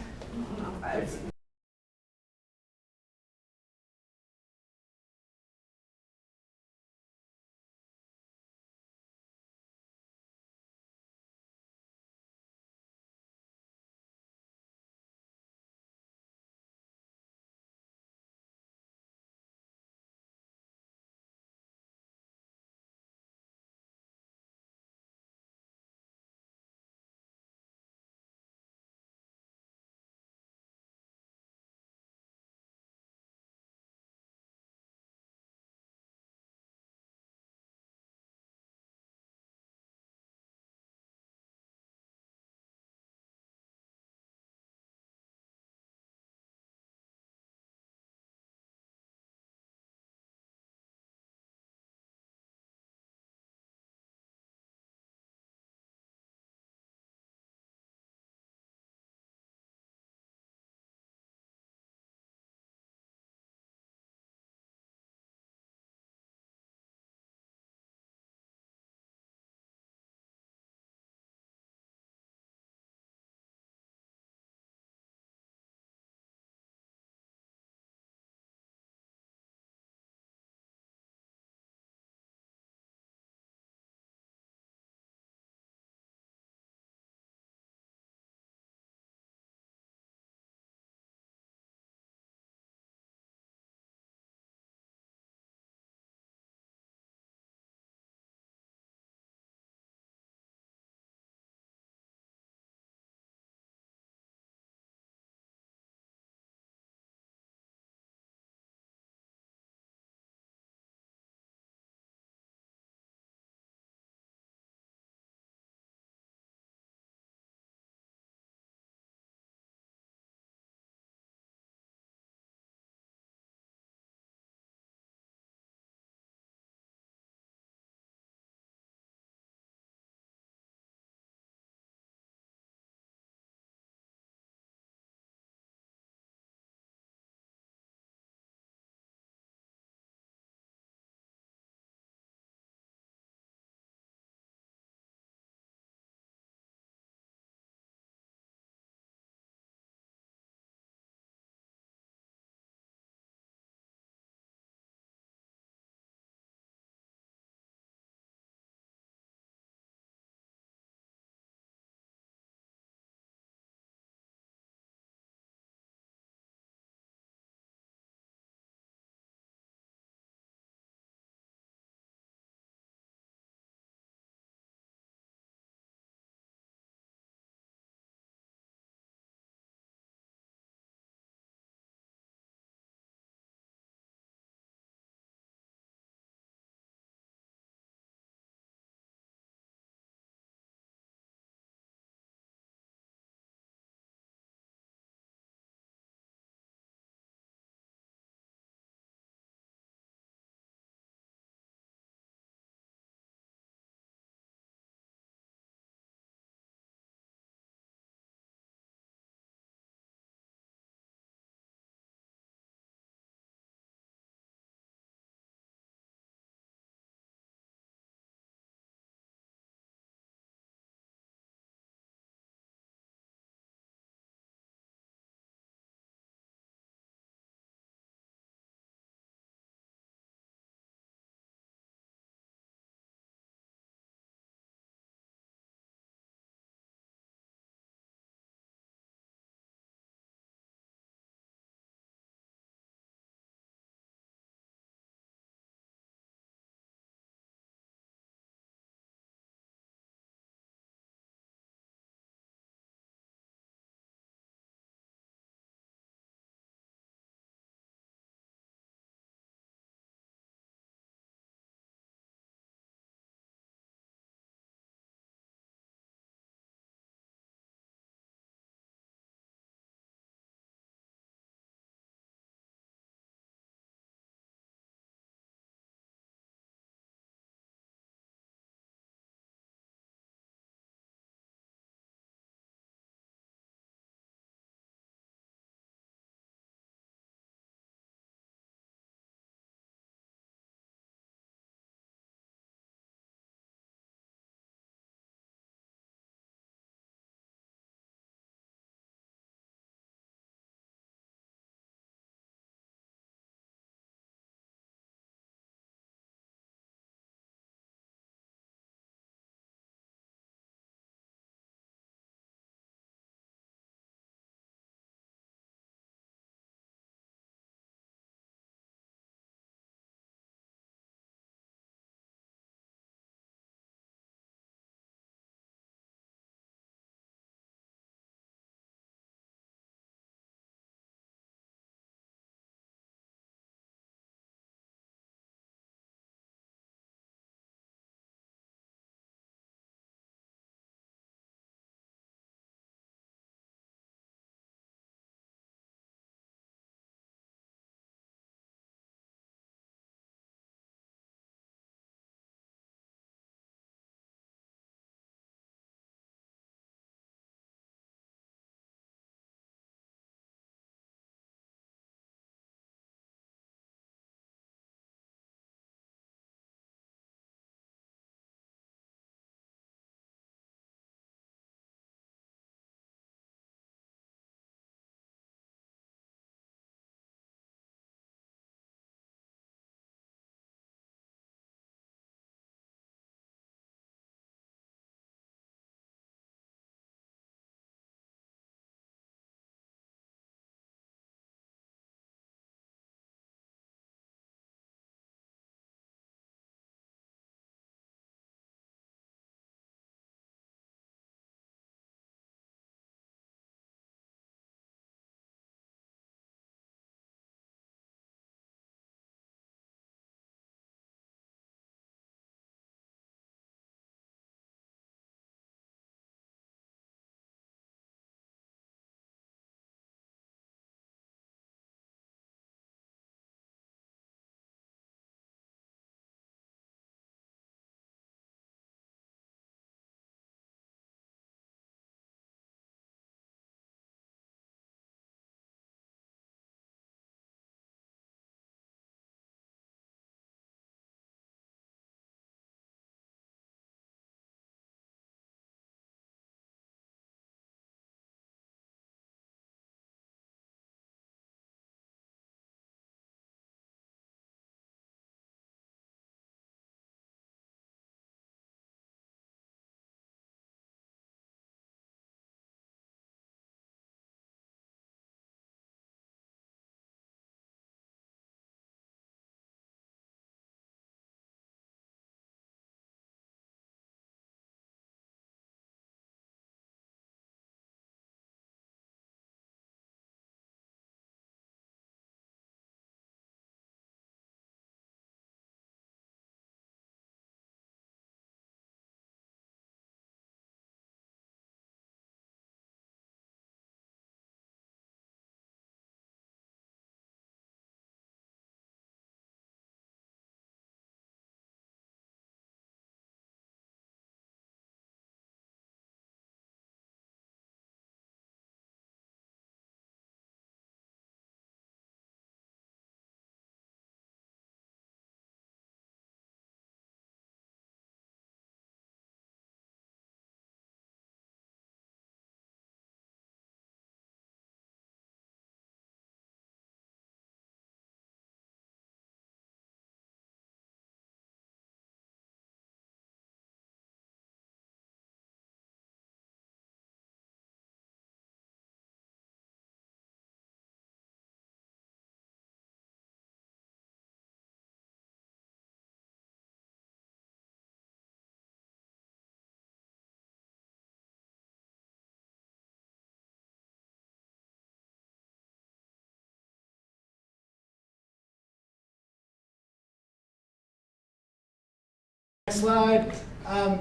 Slide.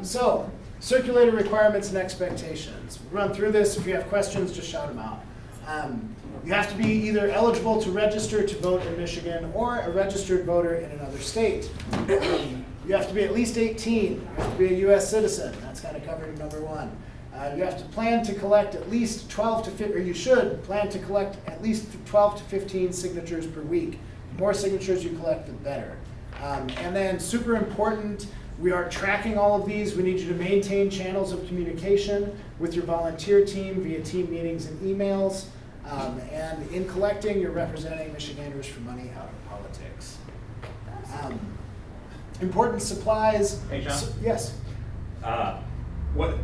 So, circulator requirements and expectations. We'll run through this. If you have questions, just shout them out. You have to be either eligible to register to vote in Michigan or a registered voter in another state. You have to be at least 18. You have to be a U.S. citizen. That's kind of covered in number 1. You have to plan to collect at least 12 to 15, or you should plan to collect at least 12 to 15 signatures per week. The more signatures you collect, the better. And then super important, we are tracking all of these. We need you to maintain channels of communication with your volunteer team via team meetings and emails. And in collecting, you're representing Michiganders for Money out of politics. Important supplies. Hey, John? Yes. What,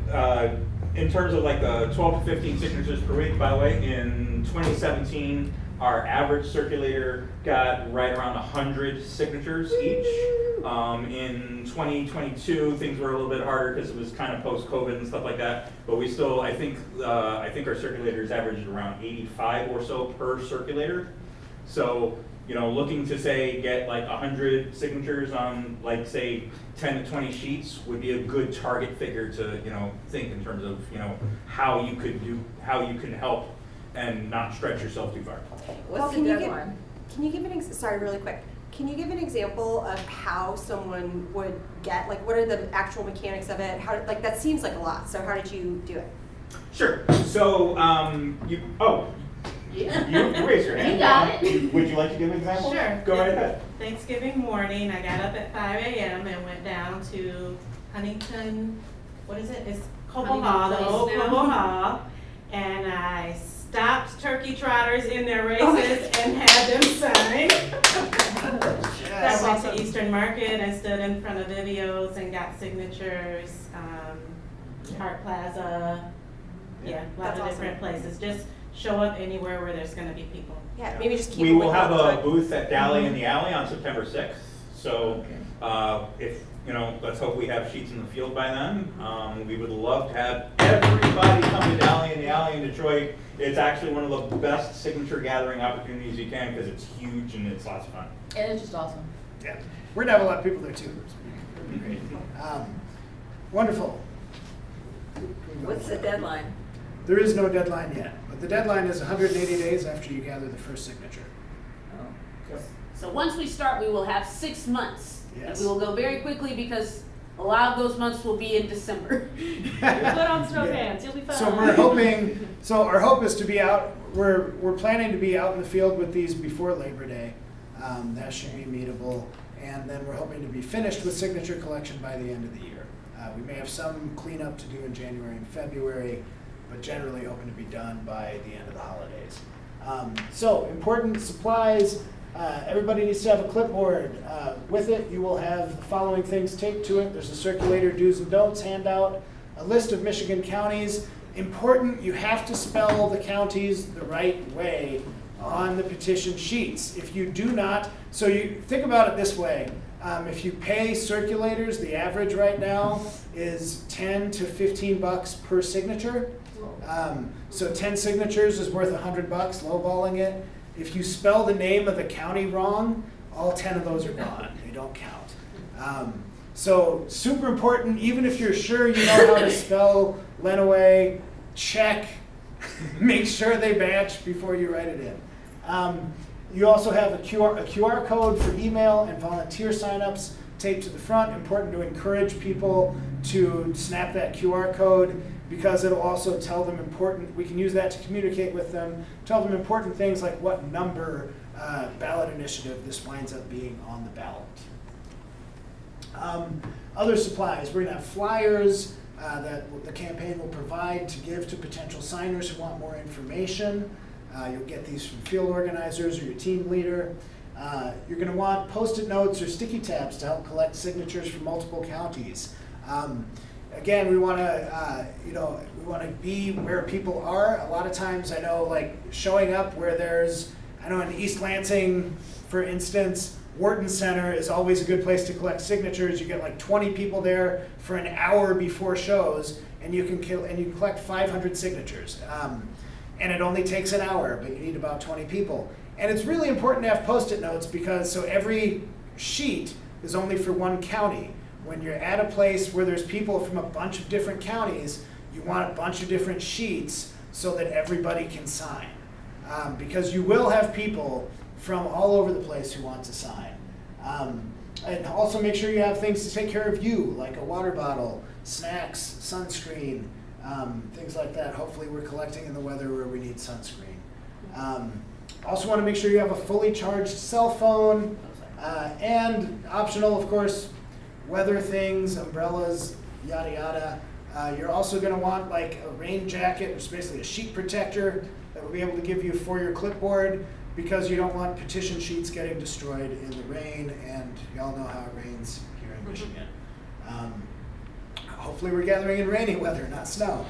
in terms of like the 12 to 15 signatures per week, by the way, in 2017, our average circulator got right around 100 signatures each. In 2022, things were a little bit harder because it was kind of post-COVID and stuff like that. But we still, I think our circulators averaged around 85 or so per circulator. So, looking to say get like 100 signatures on like say 10 to 20 sheets would be a good target figure to think in terms of how you can help and not stretch yourself too far. Well, What's the deadline? Can you give sorry, really quick. Can you give an example of how someone would get, like, what are the actual mechanics of it? How, like, that seems like a lot. So how did you do it? Sure. So you raised your hand. You got it. Would you like to give an example? Sure. Go right ahead. Thanksgiving morning, I got up at 5 a.m. and went down to Huntington, what is it? It's Coble Hall, the old Place now. Coble Hall. And I stopped turkey trotters in their races and had them sign. I went to Eastern Market and stood in front of Vivio's and got signatures, Park Plaza, a lot That's of different places. Just show up anywhere where there's gonna be people. Yeah, maybe just keep We it will like have all the a time. booth at Dally in the Alley on September 6th. So if, let's hope we have sheets in the field by then. We would love to have everybody come to Dally in the Alley in Detroit. It's actually one of the best signature gathering opportunities you can because it's huge and it's lots of fun. And it's just awesome. Yeah, we're gonna have a lot of people there too. It'll be great. Wonderful. What's the deadline? There is no deadline yet, but the deadline is 180 days after you gather the first signature. Oh. So once we start, we will have 6 months. Yes. And we will go very quickly because a lot of those months will be in December. Put on snow pants, you'll be fine. So we're hoping. So our hope is to be out. We're planning to be out in the field with these before Labor Day. That should be meetable, and then we're hoping to be finished with signature collection by the end of the year. We may have some cleanup to do in January and February, but generally hoping to be done by the end of the holidays. So important supplies. Everybody needs to have a clipboard. With it, you will have the following things taped to it. There's a circulator do's and don'ts handout, a list of Michigan counties. Important, you have to spell the counties the right way on the petition sheets. If you do not, so you think about it this way. If you pay circulators, the average right now is 10 to 15 bucks per signature. So 10 signatures is worth $100, lowballing it. If you spell the name of the county wrong, all 10 of those are gone. They don't count. So super important, even if you're sure you know how to spell Lenawee, check, make sure they match before you write it in. You also have a QR code for email and volunteer signups taped to the front. Important to encourage people to snap that QR code because it'll also tell them we can use that to communicate with them, tell them important things like what number ballot initiative this winds up being on the ballot. Other supplies, we're gonna have flyers that the campaign will provide to give to potential signers who want more information. You'll get these from field organizers or your team leader. You're going to want Post-it notes or sticky tabs to help collect signatures from multiple counties. Again, we want to, we want to be where people are. A lot of times, I know, like showing up where there's, in East Lansing, for instance, Wharton Center is always a good place to collect signatures. You get like 20 people there for an hour before shows, and you can collect 500 signatures. And it only takes an hour, but you need about 20 people. And it's really important to have Post-it notes because so every sheet is only for one county. when you're at a place where there's people from a bunch of different counties, you want a bunch of different sheets so that everybody can sign. Because you will have people from all over the place who want to sign. And also make sure you have things to take care of you, like a water bottle, snacks, sunscreen, things like that. Hopefully we're collecting in the weather where we need sunscreen. Also want to make sure you have a fully charged cell phone, and optional, of course, weather things, umbrellas, yada yada. You're also going to want like a rain jacket, which is basically a sheet protector that will be able to give you for your clipboard, because you don't want petition sheets getting destroyed in the rain, and y'all know how it rains here in Michigan. Hopefully we're gathering in rainy weather, not snow.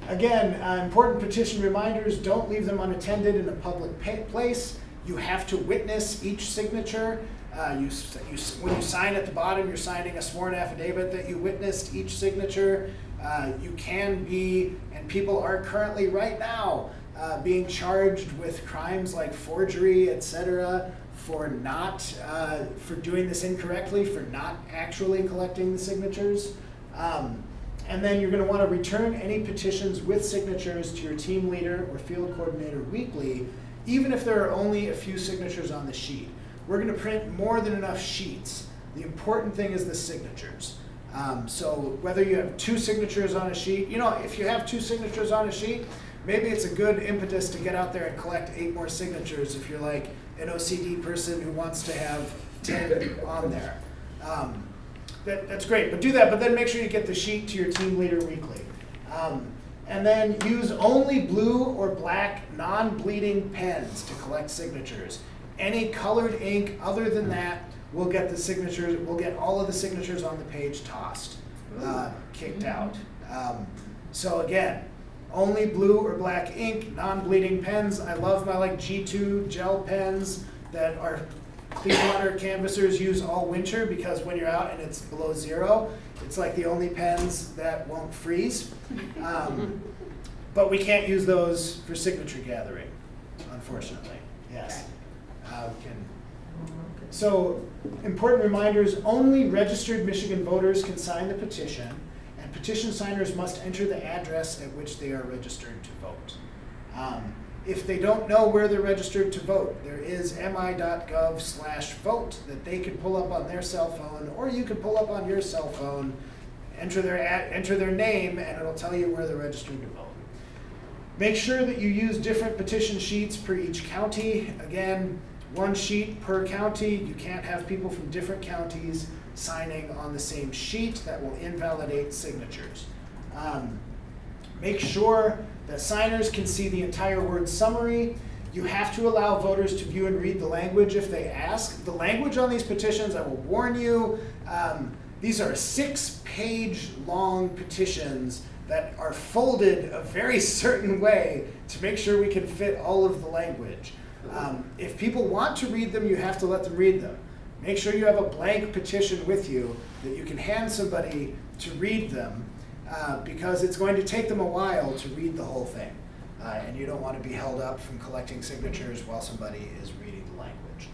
Again, important petition reminders, don't leave them unattended in a public place. You have to witness each signature. When you sign at the bottom, you're signing a sworn affidavit that you witnessed each signature. You can be, and people are currently right now, being charged with crimes like forgery, etc., for doing this incorrectly, for not actually collecting the signatures. And then you're going to want to return any petitions with signatures to your team leader or field coordinator weekly, even if there are only a few signatures on the sheet. We're going to print more than enough sheets. The important thing is the signatures. So whether you have 2 signatures on a sheet, if you have 2 signatures on a sheet, maybe it's a good impetus to get out there and collect 8 more signatures if you're like an OCD person who wants to have 10 on there. That's great, but do that, but then make sure you get the sheet to your team leader weekly. And then use only blue or black non-bleeding pens to collect signatures. Any colored ink other than that will get the signatures, will get all of the signatures on the page tossed, kicked out. So again, only blue or black ink, non-bleeding pens. I love my G2 gel pens that our clean water canvassers use all winter, because when you're out and it's below 0, it's like the only pens that won't freeze. But we can't use those for signature gathering, unfortunately. Yes. So, important reminders, only registered Michigan voters can sign the petition, and petition signers must enter the address at which they are registered to vote. If they don't know where they're registered to vote, there is mi.gov/vote that they can pull up on their cell phone, or you can pull up on your cell phone, enter their name, and it'll tell you where they're registered to vote. Make sure that you use different petition sheets per each county. Again, 1 sheet per county. You can't have people from different counties signing on the same sheet. That will invalidate signatures. Make sure that signers can see the entire word summary. You have to allow voters to view and read the language if they ask. The language on these petitions, I will warn you, these are 6-page long petitions that are folded a very certain way to make sure we can fit all of the language. If people want to read them, you have to let them read them. Make sure you have a blank petition with you that you can hand somebody to read them, because it's going to take them a while to read the whole thing. And you don't want to be held up from collecting signatures while somebody is reading the language.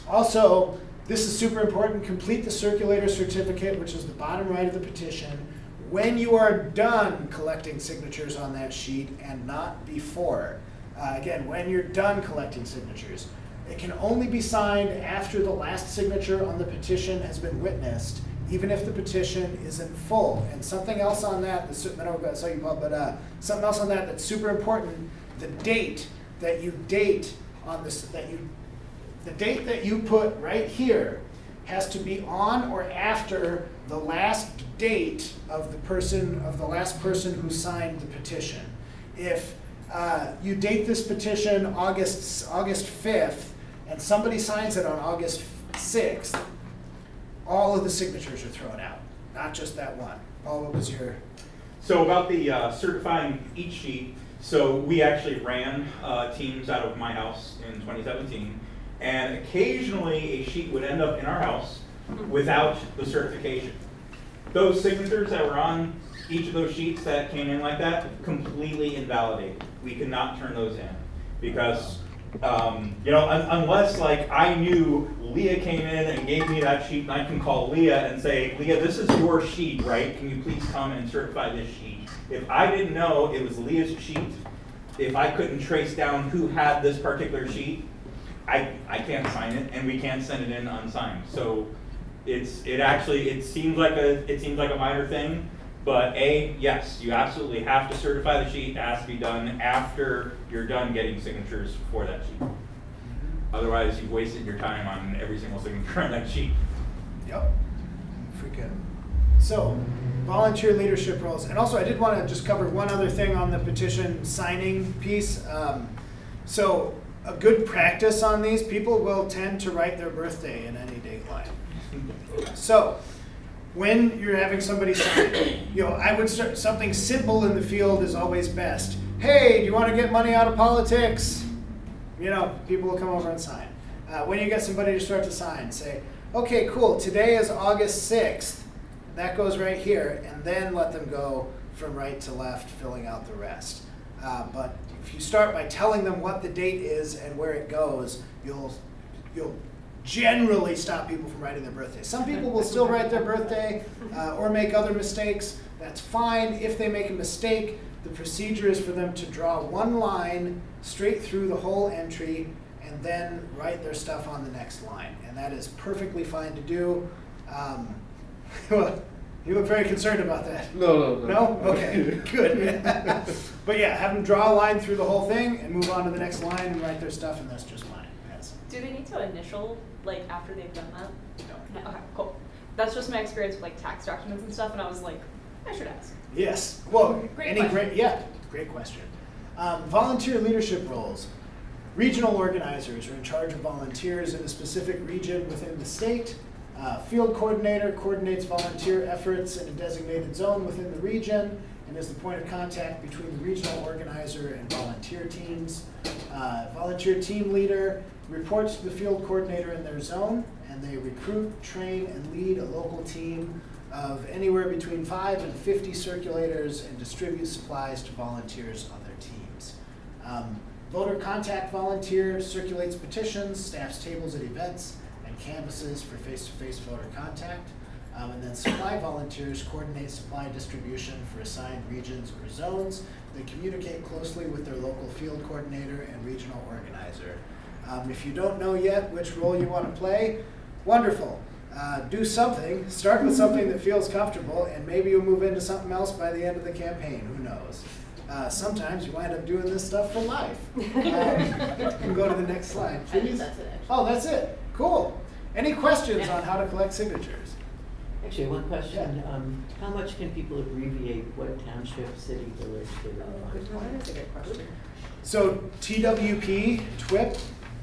Also, this is super important, complete the circulator certificate, which is the bottom right of the petition, when you are done collecting signatures on that sheet and not before. Again, when you're done collecting signatures. It can only be signed after the last signature on the petition has been witnessed, even if the petition is in full. And something else on that, something else on that that's super important, the date that you date on this, the date that you put right here has to be on or after the last date of the last person who signed the petition. If you date this petition August 5th, and somebody signs it on August 6th, all of the signatures are thrown out, not just that one. Paul, what was your? So about the certifying each sheet, so we actually ran teams out of my house in 2017, and occasionally a sheet would end up in our house without the certification. Those signatures that were on each of those sheets that came in like that, completely invalidated. We could not turn those in because You know, unless like I knew Leah came in and gave me that sheet, and I can call Leah and say, Leah, this is your sheet, right? Can you please come and certify this sheet? If I didn't know it was Leah's sheet, if I couldn't trace down who had this particular sheet, I can't sign it, and we can't send it in unsigned. So it seems like a minor thing, but yes, you absolutely have to certify the sheet. It has to be done after you're done getting signatures for that sheet. Otherwise, you've wasted your time on every single signature on that sheet. Yep. Freaking. So, volunteer leadership roles. And also, I did want to just cover one other thing on the petition signing piece. So, a good practice on these, people will tend to write their birthday in any date line. So, when you're having somebody sign, I would start something simple in the field is always best. Hey, do you want to get money out of politics? People will come over and sign. When you get somebody to start to sign, say, okay, cool, today is August 6th. That goes right here, and then let them go from right to left, filling out the rest. But if you start by telling them what the date is and where it goes, you'll generally stop people from writing their birthday. Some people will still write their birthday or make other mistakes. That's fine. If they make a mistake, the procedure is for them to draw one line straight through the whole entry and then write their stuff on the next line. And that is perfectly fine to do. You look very concerned about that. No. No? Okay, good. But yeah, have them draw a line through the whole thing and move on to the next line and write their stuff, and that's just fine. Yes. Do they need to initial, like, after they've done that? No. No, okay, cool. That's just my experience with, like, tax documents and stuff, and I was like, I should ask. Yes. Well, Great great question. Volunteer leadership roles. Regional organizers are in charge of volunteers in a specific region within the state. Field coordinator coordinates volunteer efforts in a designated zone within the region and is the point of contact between the regional organizer and volunteer teams. Volunteer team leader reports to the field coordinator in their zone, and they recruit, train, and lead a local team of anywhere between 5 and 50 circulators and distribute supplies to volunteers on their teams. Voter contact volunteer circulates petitions, staffs tables at events, and canvases for face-to-face voter contact. And then supply volunteers coordinate supply distribution for assigned regions or zones. They communicate closely with their local field coordinator and regional organizer. If you don't know yet which role you want to play, wonderful. Do something, start with something that feels comfortable, and maybe you'll move into something else by the end of the campaign, who knows. Sometimes you wind up doing this stuff for life. You can go to the next slide, I think please. that's it, actually. Oh, that's it, cool. Any questions on how to collect signatures? Actually, one question, how much can people abbreviate what township, city, village they want? That is a good question. So TWP, TWIP,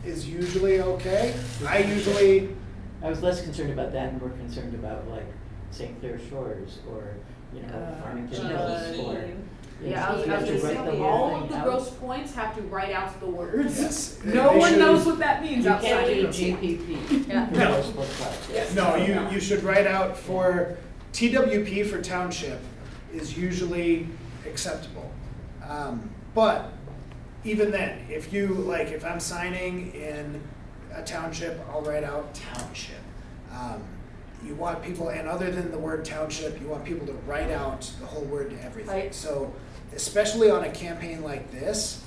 is usually okay. I was less concerned about that and more concerned about like St. Clair Shores or, Farmington Hills or. Yeah, I was you have gonna to write say, the whole all of thing the out. gross points have to write out the words. Yes. No They one should- knows what that means You outside can't of do you. GPP. Yeah. No. Those look like. No, you should write out for TWP for township is usually acceptable. But even then, if I'm signing in a township, I'll write out township. You want people, and other than the word township, you want people to write out the whole word to everything. Right. So, especially on a campaign like this,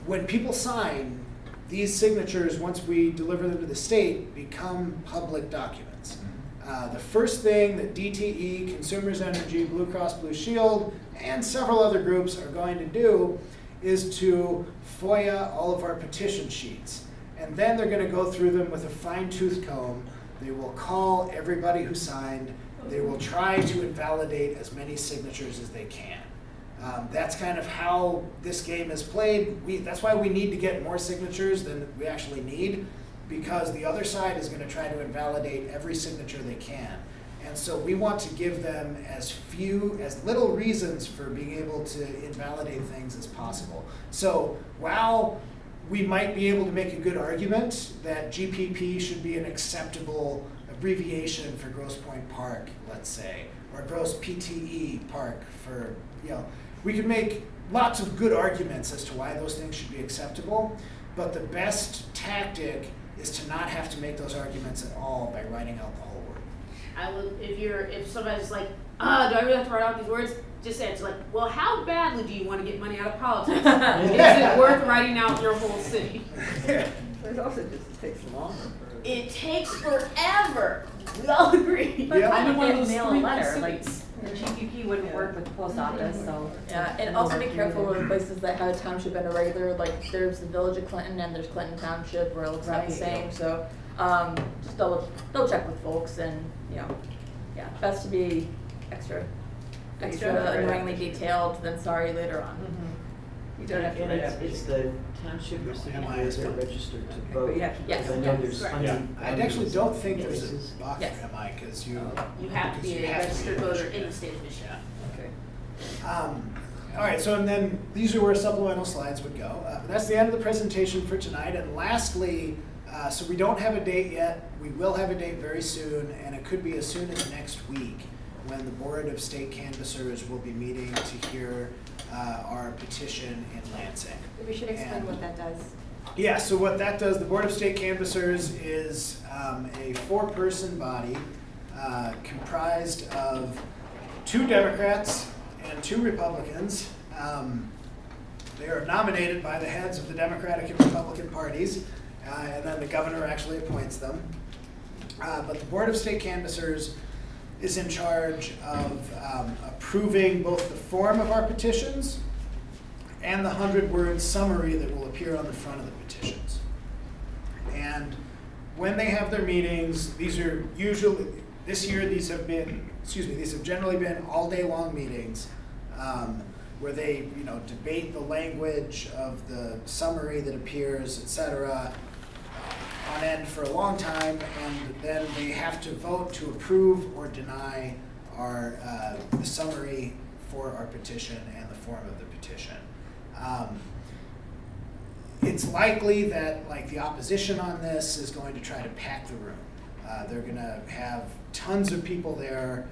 when people sign, these signatures, once we deliver them to the state, become public documents. The first thing that DTE, Consumers Energy, Blue Cross Blue Shield, and several other groups are going to do is to FOIA all of our petition sheets. And then they're going to go through them with a fine-tooth comb. They will call everybody who signed. They will try to invalidate as many signatures as they can. That's kind of how this game is played. That's why we need to get more signatures than we actually need, because the other side is going to try to invalidate every signature they can. And so we want to give them as little reasons for being able to invalidate things as possible. So while we might be able to make a good argument that GPP should be an acceptable abbreviation for Grosse Pointe Park, let's say, or Grosse PTE Park for, we could make lots of good arguments as to why those things should be acceptable, but the best tactic is to not have to make those arguments at all by writing out the whole word. I would, if somebody's like, do I really have to write out these words? Just say it's like, well, how badly do you want to get money out of politics? Is it worth writing out your whole city? But it also just takes longer. It takes forever. We all agree. Yeah. I'm in one of Can't those mail a three letter, like cities. the GPP wouldn't work with the post office, so. Yeah, and also be careful with places that have a township and a regular, like there's the Village of Clinton and there's Clinton Township where it looks like the Right. same, so, just double check with folks and, yeah, best to be extra annoyingly detailed than sorry later on. You don't have to And write it's, everything. it's the township recipient where they're registered to But vote. you have to. Yes. Because I know there's Correct. funding. I actually don't think there's places. a box Yes. for MI, because you. You have to be because you a have to registered be a voter in Michigan. the state of Michigan. Okay. All right, so and then these are where supplemental slides would go. That's the end of the presentation for tonight. And lastly, so we don't have a date yet. We will have a date very soon, and it could be as soon as next week when the Board of State Canvassers will be meeting to hear our petition in Lansing. We should explain And- what that does. Yeah, so what that does, the Board of State Canvassers is a four-person body comprised of 2 Democrats and 2 Republicans. They are nominated by the heads of the Democratic and Republican parties, and then the governor actually appoints them. But the Board of State Canvassers is in charge of approving both the form of our petitions and the 100-word summary that will appear on the front of the petitions. And when they have their meetings, these are usually, this year these have generally been all-day-long meetings where they, debate the language of the summary that appears, et cetera, on end for a long time, and then they have to vote to approve or deny our the summary for our petition and the form of the petition. It's likely that the opposition on this is going to try to pack the room. They're going to have tons of people there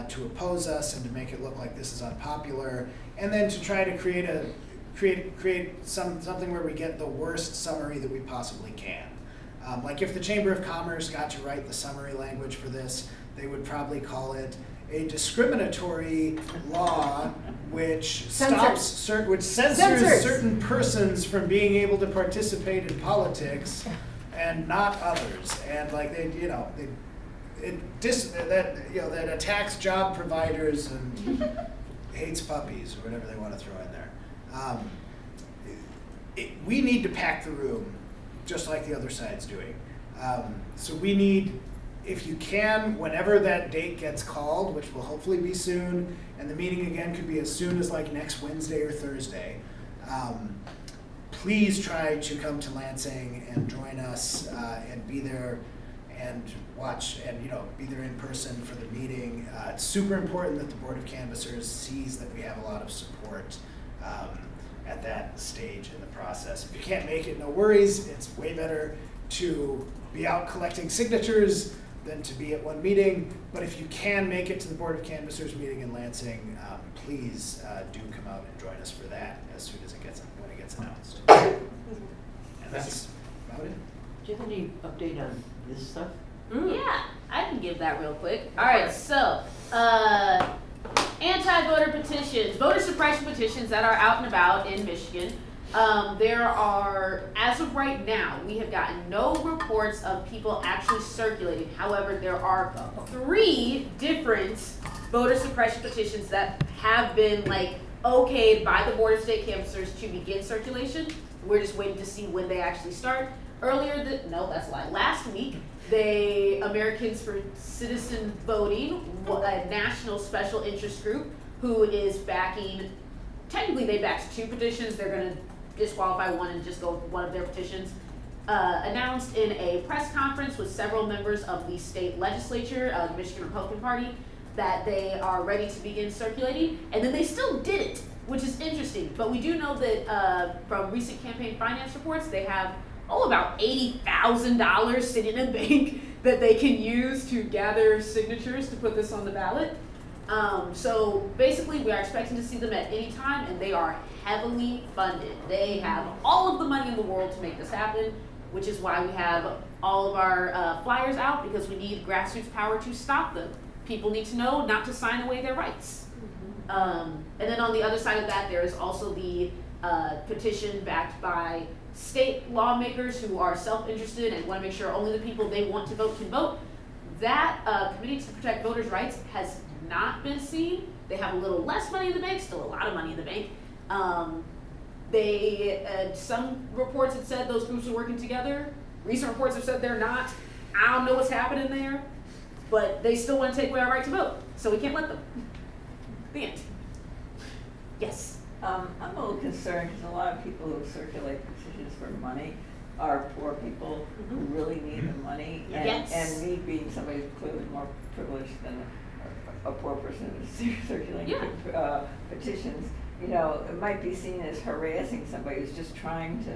to oppose us and to make it look like this is unpopular, and then to try to create something where we get the worst summary that we possibly can. If the Chamber of Commerce got to write the summary language for this, they would probably call it a discriminatory law which which censors certain persons from being able to participate in politics and not others. And that attacks job providers and hates puppies or whatever they want to throw in there. We need to pack the room, just like the other side's doing. So we need, if you can, whenever that date gets called, which will hopefully be soon, and the meeting again could be as soon as next Wednesday or Thursday, please try to come to Lansing and join us and be there and watch and be there in person for the meeting. It's super important that the Board of Canvassers sees that we have a lot of support at that stage in the process. If you can't make it, no worries. It's way better to be out collecting signatures than to be at one meeting. But if you can make it to the Board of Canvassers meeting in Lansing, please do come out and join us for that as soon as when it gets announced. And that's about it. Do you have any update on this stuff? Yeah, I can give that real quick. All right, so anti-voter petitions, voter suppression petitions that are out and about in Michigan. There are, as of right now, we have gotten no reports of people actually circulating. However, there are 3 different voter suppression petitions that have been okayed by the Board of State Canvassers to begin circulation. We're just waiting to see when they actually start. Last week, the Americans for Citizen Voting, a national special interest group who is backing, technically they backed 2 petitions, they're going to disqualify one and just go with one of their petitions, announced in a press conference with several members of the state legislature, the Michigan Republican Party, that they are ready to begin circulating, and then they still didn't, which is interesting. But we do know that from recent campaign finance reports, they have about $80,000 sitting in a bank that they can use to gather signatures to put this on the ballot. So basically, we are expecting to see them at any time, and they are heavily funded. They have all of the money in the world to make this happen, which is why we have all of our flyers out, because we need grassroots power to stop them. People need to know not to sign away their rights. And then on the other side of that, there is also the petition backed by state lawmakers who are self-interested and want to make sure only the people they want to vote can vote. That Committee to Protect Voters' Rights has not been seen. They have a little less money in the bank, still a lot of money in the bank. Some reports have said those groups are working together. Recent reports have said they're not. I don't know what's happening there, but they still want to take away our right to vote, so we can't let them. The end. Yes. I'm a little concerned because a lot of people who circulate petitions for money are poor people who really need the money. And, Yes. and me being somebody who's clearly more privileged than a poor person who's circulating petitions, you know, it might be seen as harassing somebody who's just trying to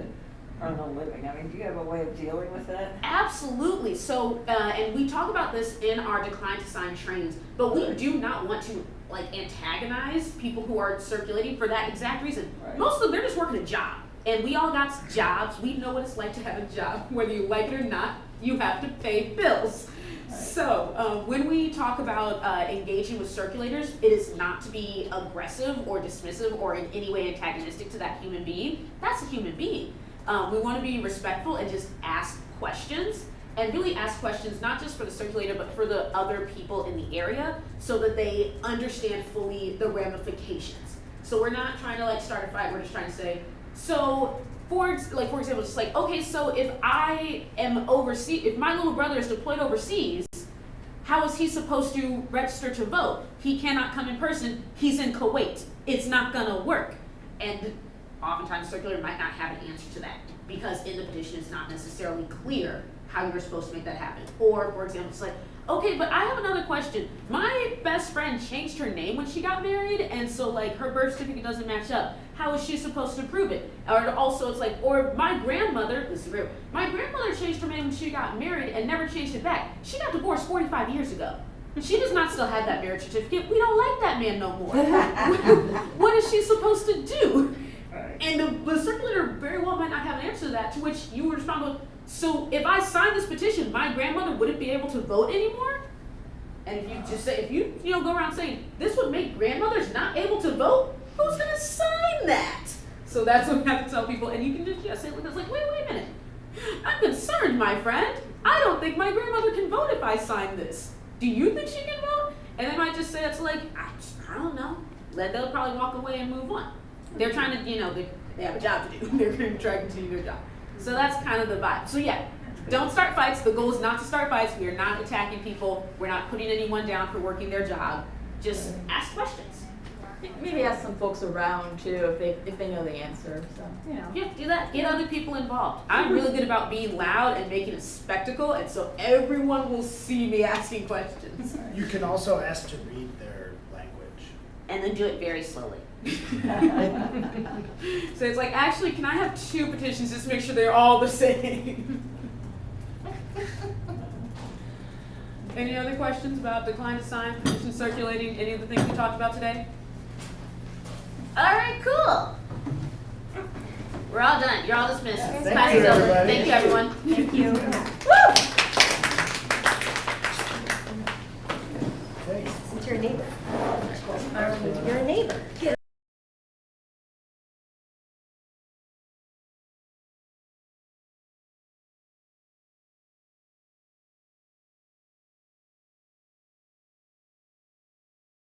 earn a living. I mean, do you have a way of dealing with that? Absolutely. So, and we talk about this in our decline to sign trainings, but we do not want to like antagonize people who are circulating for that exact reason. Right. Most of them, they're just working a job, and we all got jobs. We know what it's like to have a job, whether you like it or not. You have to pay bills. Right. So, when we talk about engaging with circulators, it is not to be aggressive or dismissive or in any way antagonistic to that human being. That's a human being. We want to be respectful and just ask questions, and really ask questions not just for the circulator but for the other people in the area, so that they understand fully the ramifications. So we're not trying to like start a fight. We're just trying to say, so for example, just like, okay, so if I am overseas, if my little brother is deployed overseas, how is he supposed to register to vote? He cannot come in person. He's in Kuwait. It's not gonna work. And oftentimes the circulator might not have an answer to that, because in the petition it's not necessarily clear how you're supposed to make that happen. Or, for example, it's like, okay, but I have another question. My best friend changed her name when she got married, and so like her birth certificate doesn't match up. How is she supposed to prove it? Or also it's like, or my grandmother, this is real, my grandmother changed her name when she got married and never changed it back. She got divorced 45 years ago. She does not still have that marriage certificate. We don't like that man no more. What is she supposed to do? And the circulator very well might not have an answer to that, to which you would respond with, so if I sign this petition, my grandmother wouldn't be able to vote anymore? And if you just say, if you go around saying, this would make grandmothers not able to vote, who's gonna sign that? So that's what we have to tell people, and you can just say it like this, like, wait a minute. I'm concerned, my friend. I don't think my grandmother can vote if I sign this. Do you think she can vote? And they might just say it's like, I don't know. They'll probably walk away and move on. They're trying to, they have a job to do. They're going to try to continue their job. So that's kind of the vibe. So yeah, don't start fights. The goal is not to start fights. We are not attacking people. We're not putting anyone down for working their job. Just ask questions. Maybe ask some folks around too if they know the answer. So Yeah, do that. Get other people involved. I'm really good about being loud and making a spectacle, and so everyone will see me asking questions. You can also ask to read their language. And then do it very slowly. So it's like, actually, can I have 2 petitions just to make sure they're all the same? Any other questions about decline to sign, petition circulating, any of the things we talked about today? All right, cool. We're all done. You're all dismissed. Thank Class you, is over. everybody. Thank you, everyone. Thank you. Okay. Since you're a neighbor. You're a neighbor.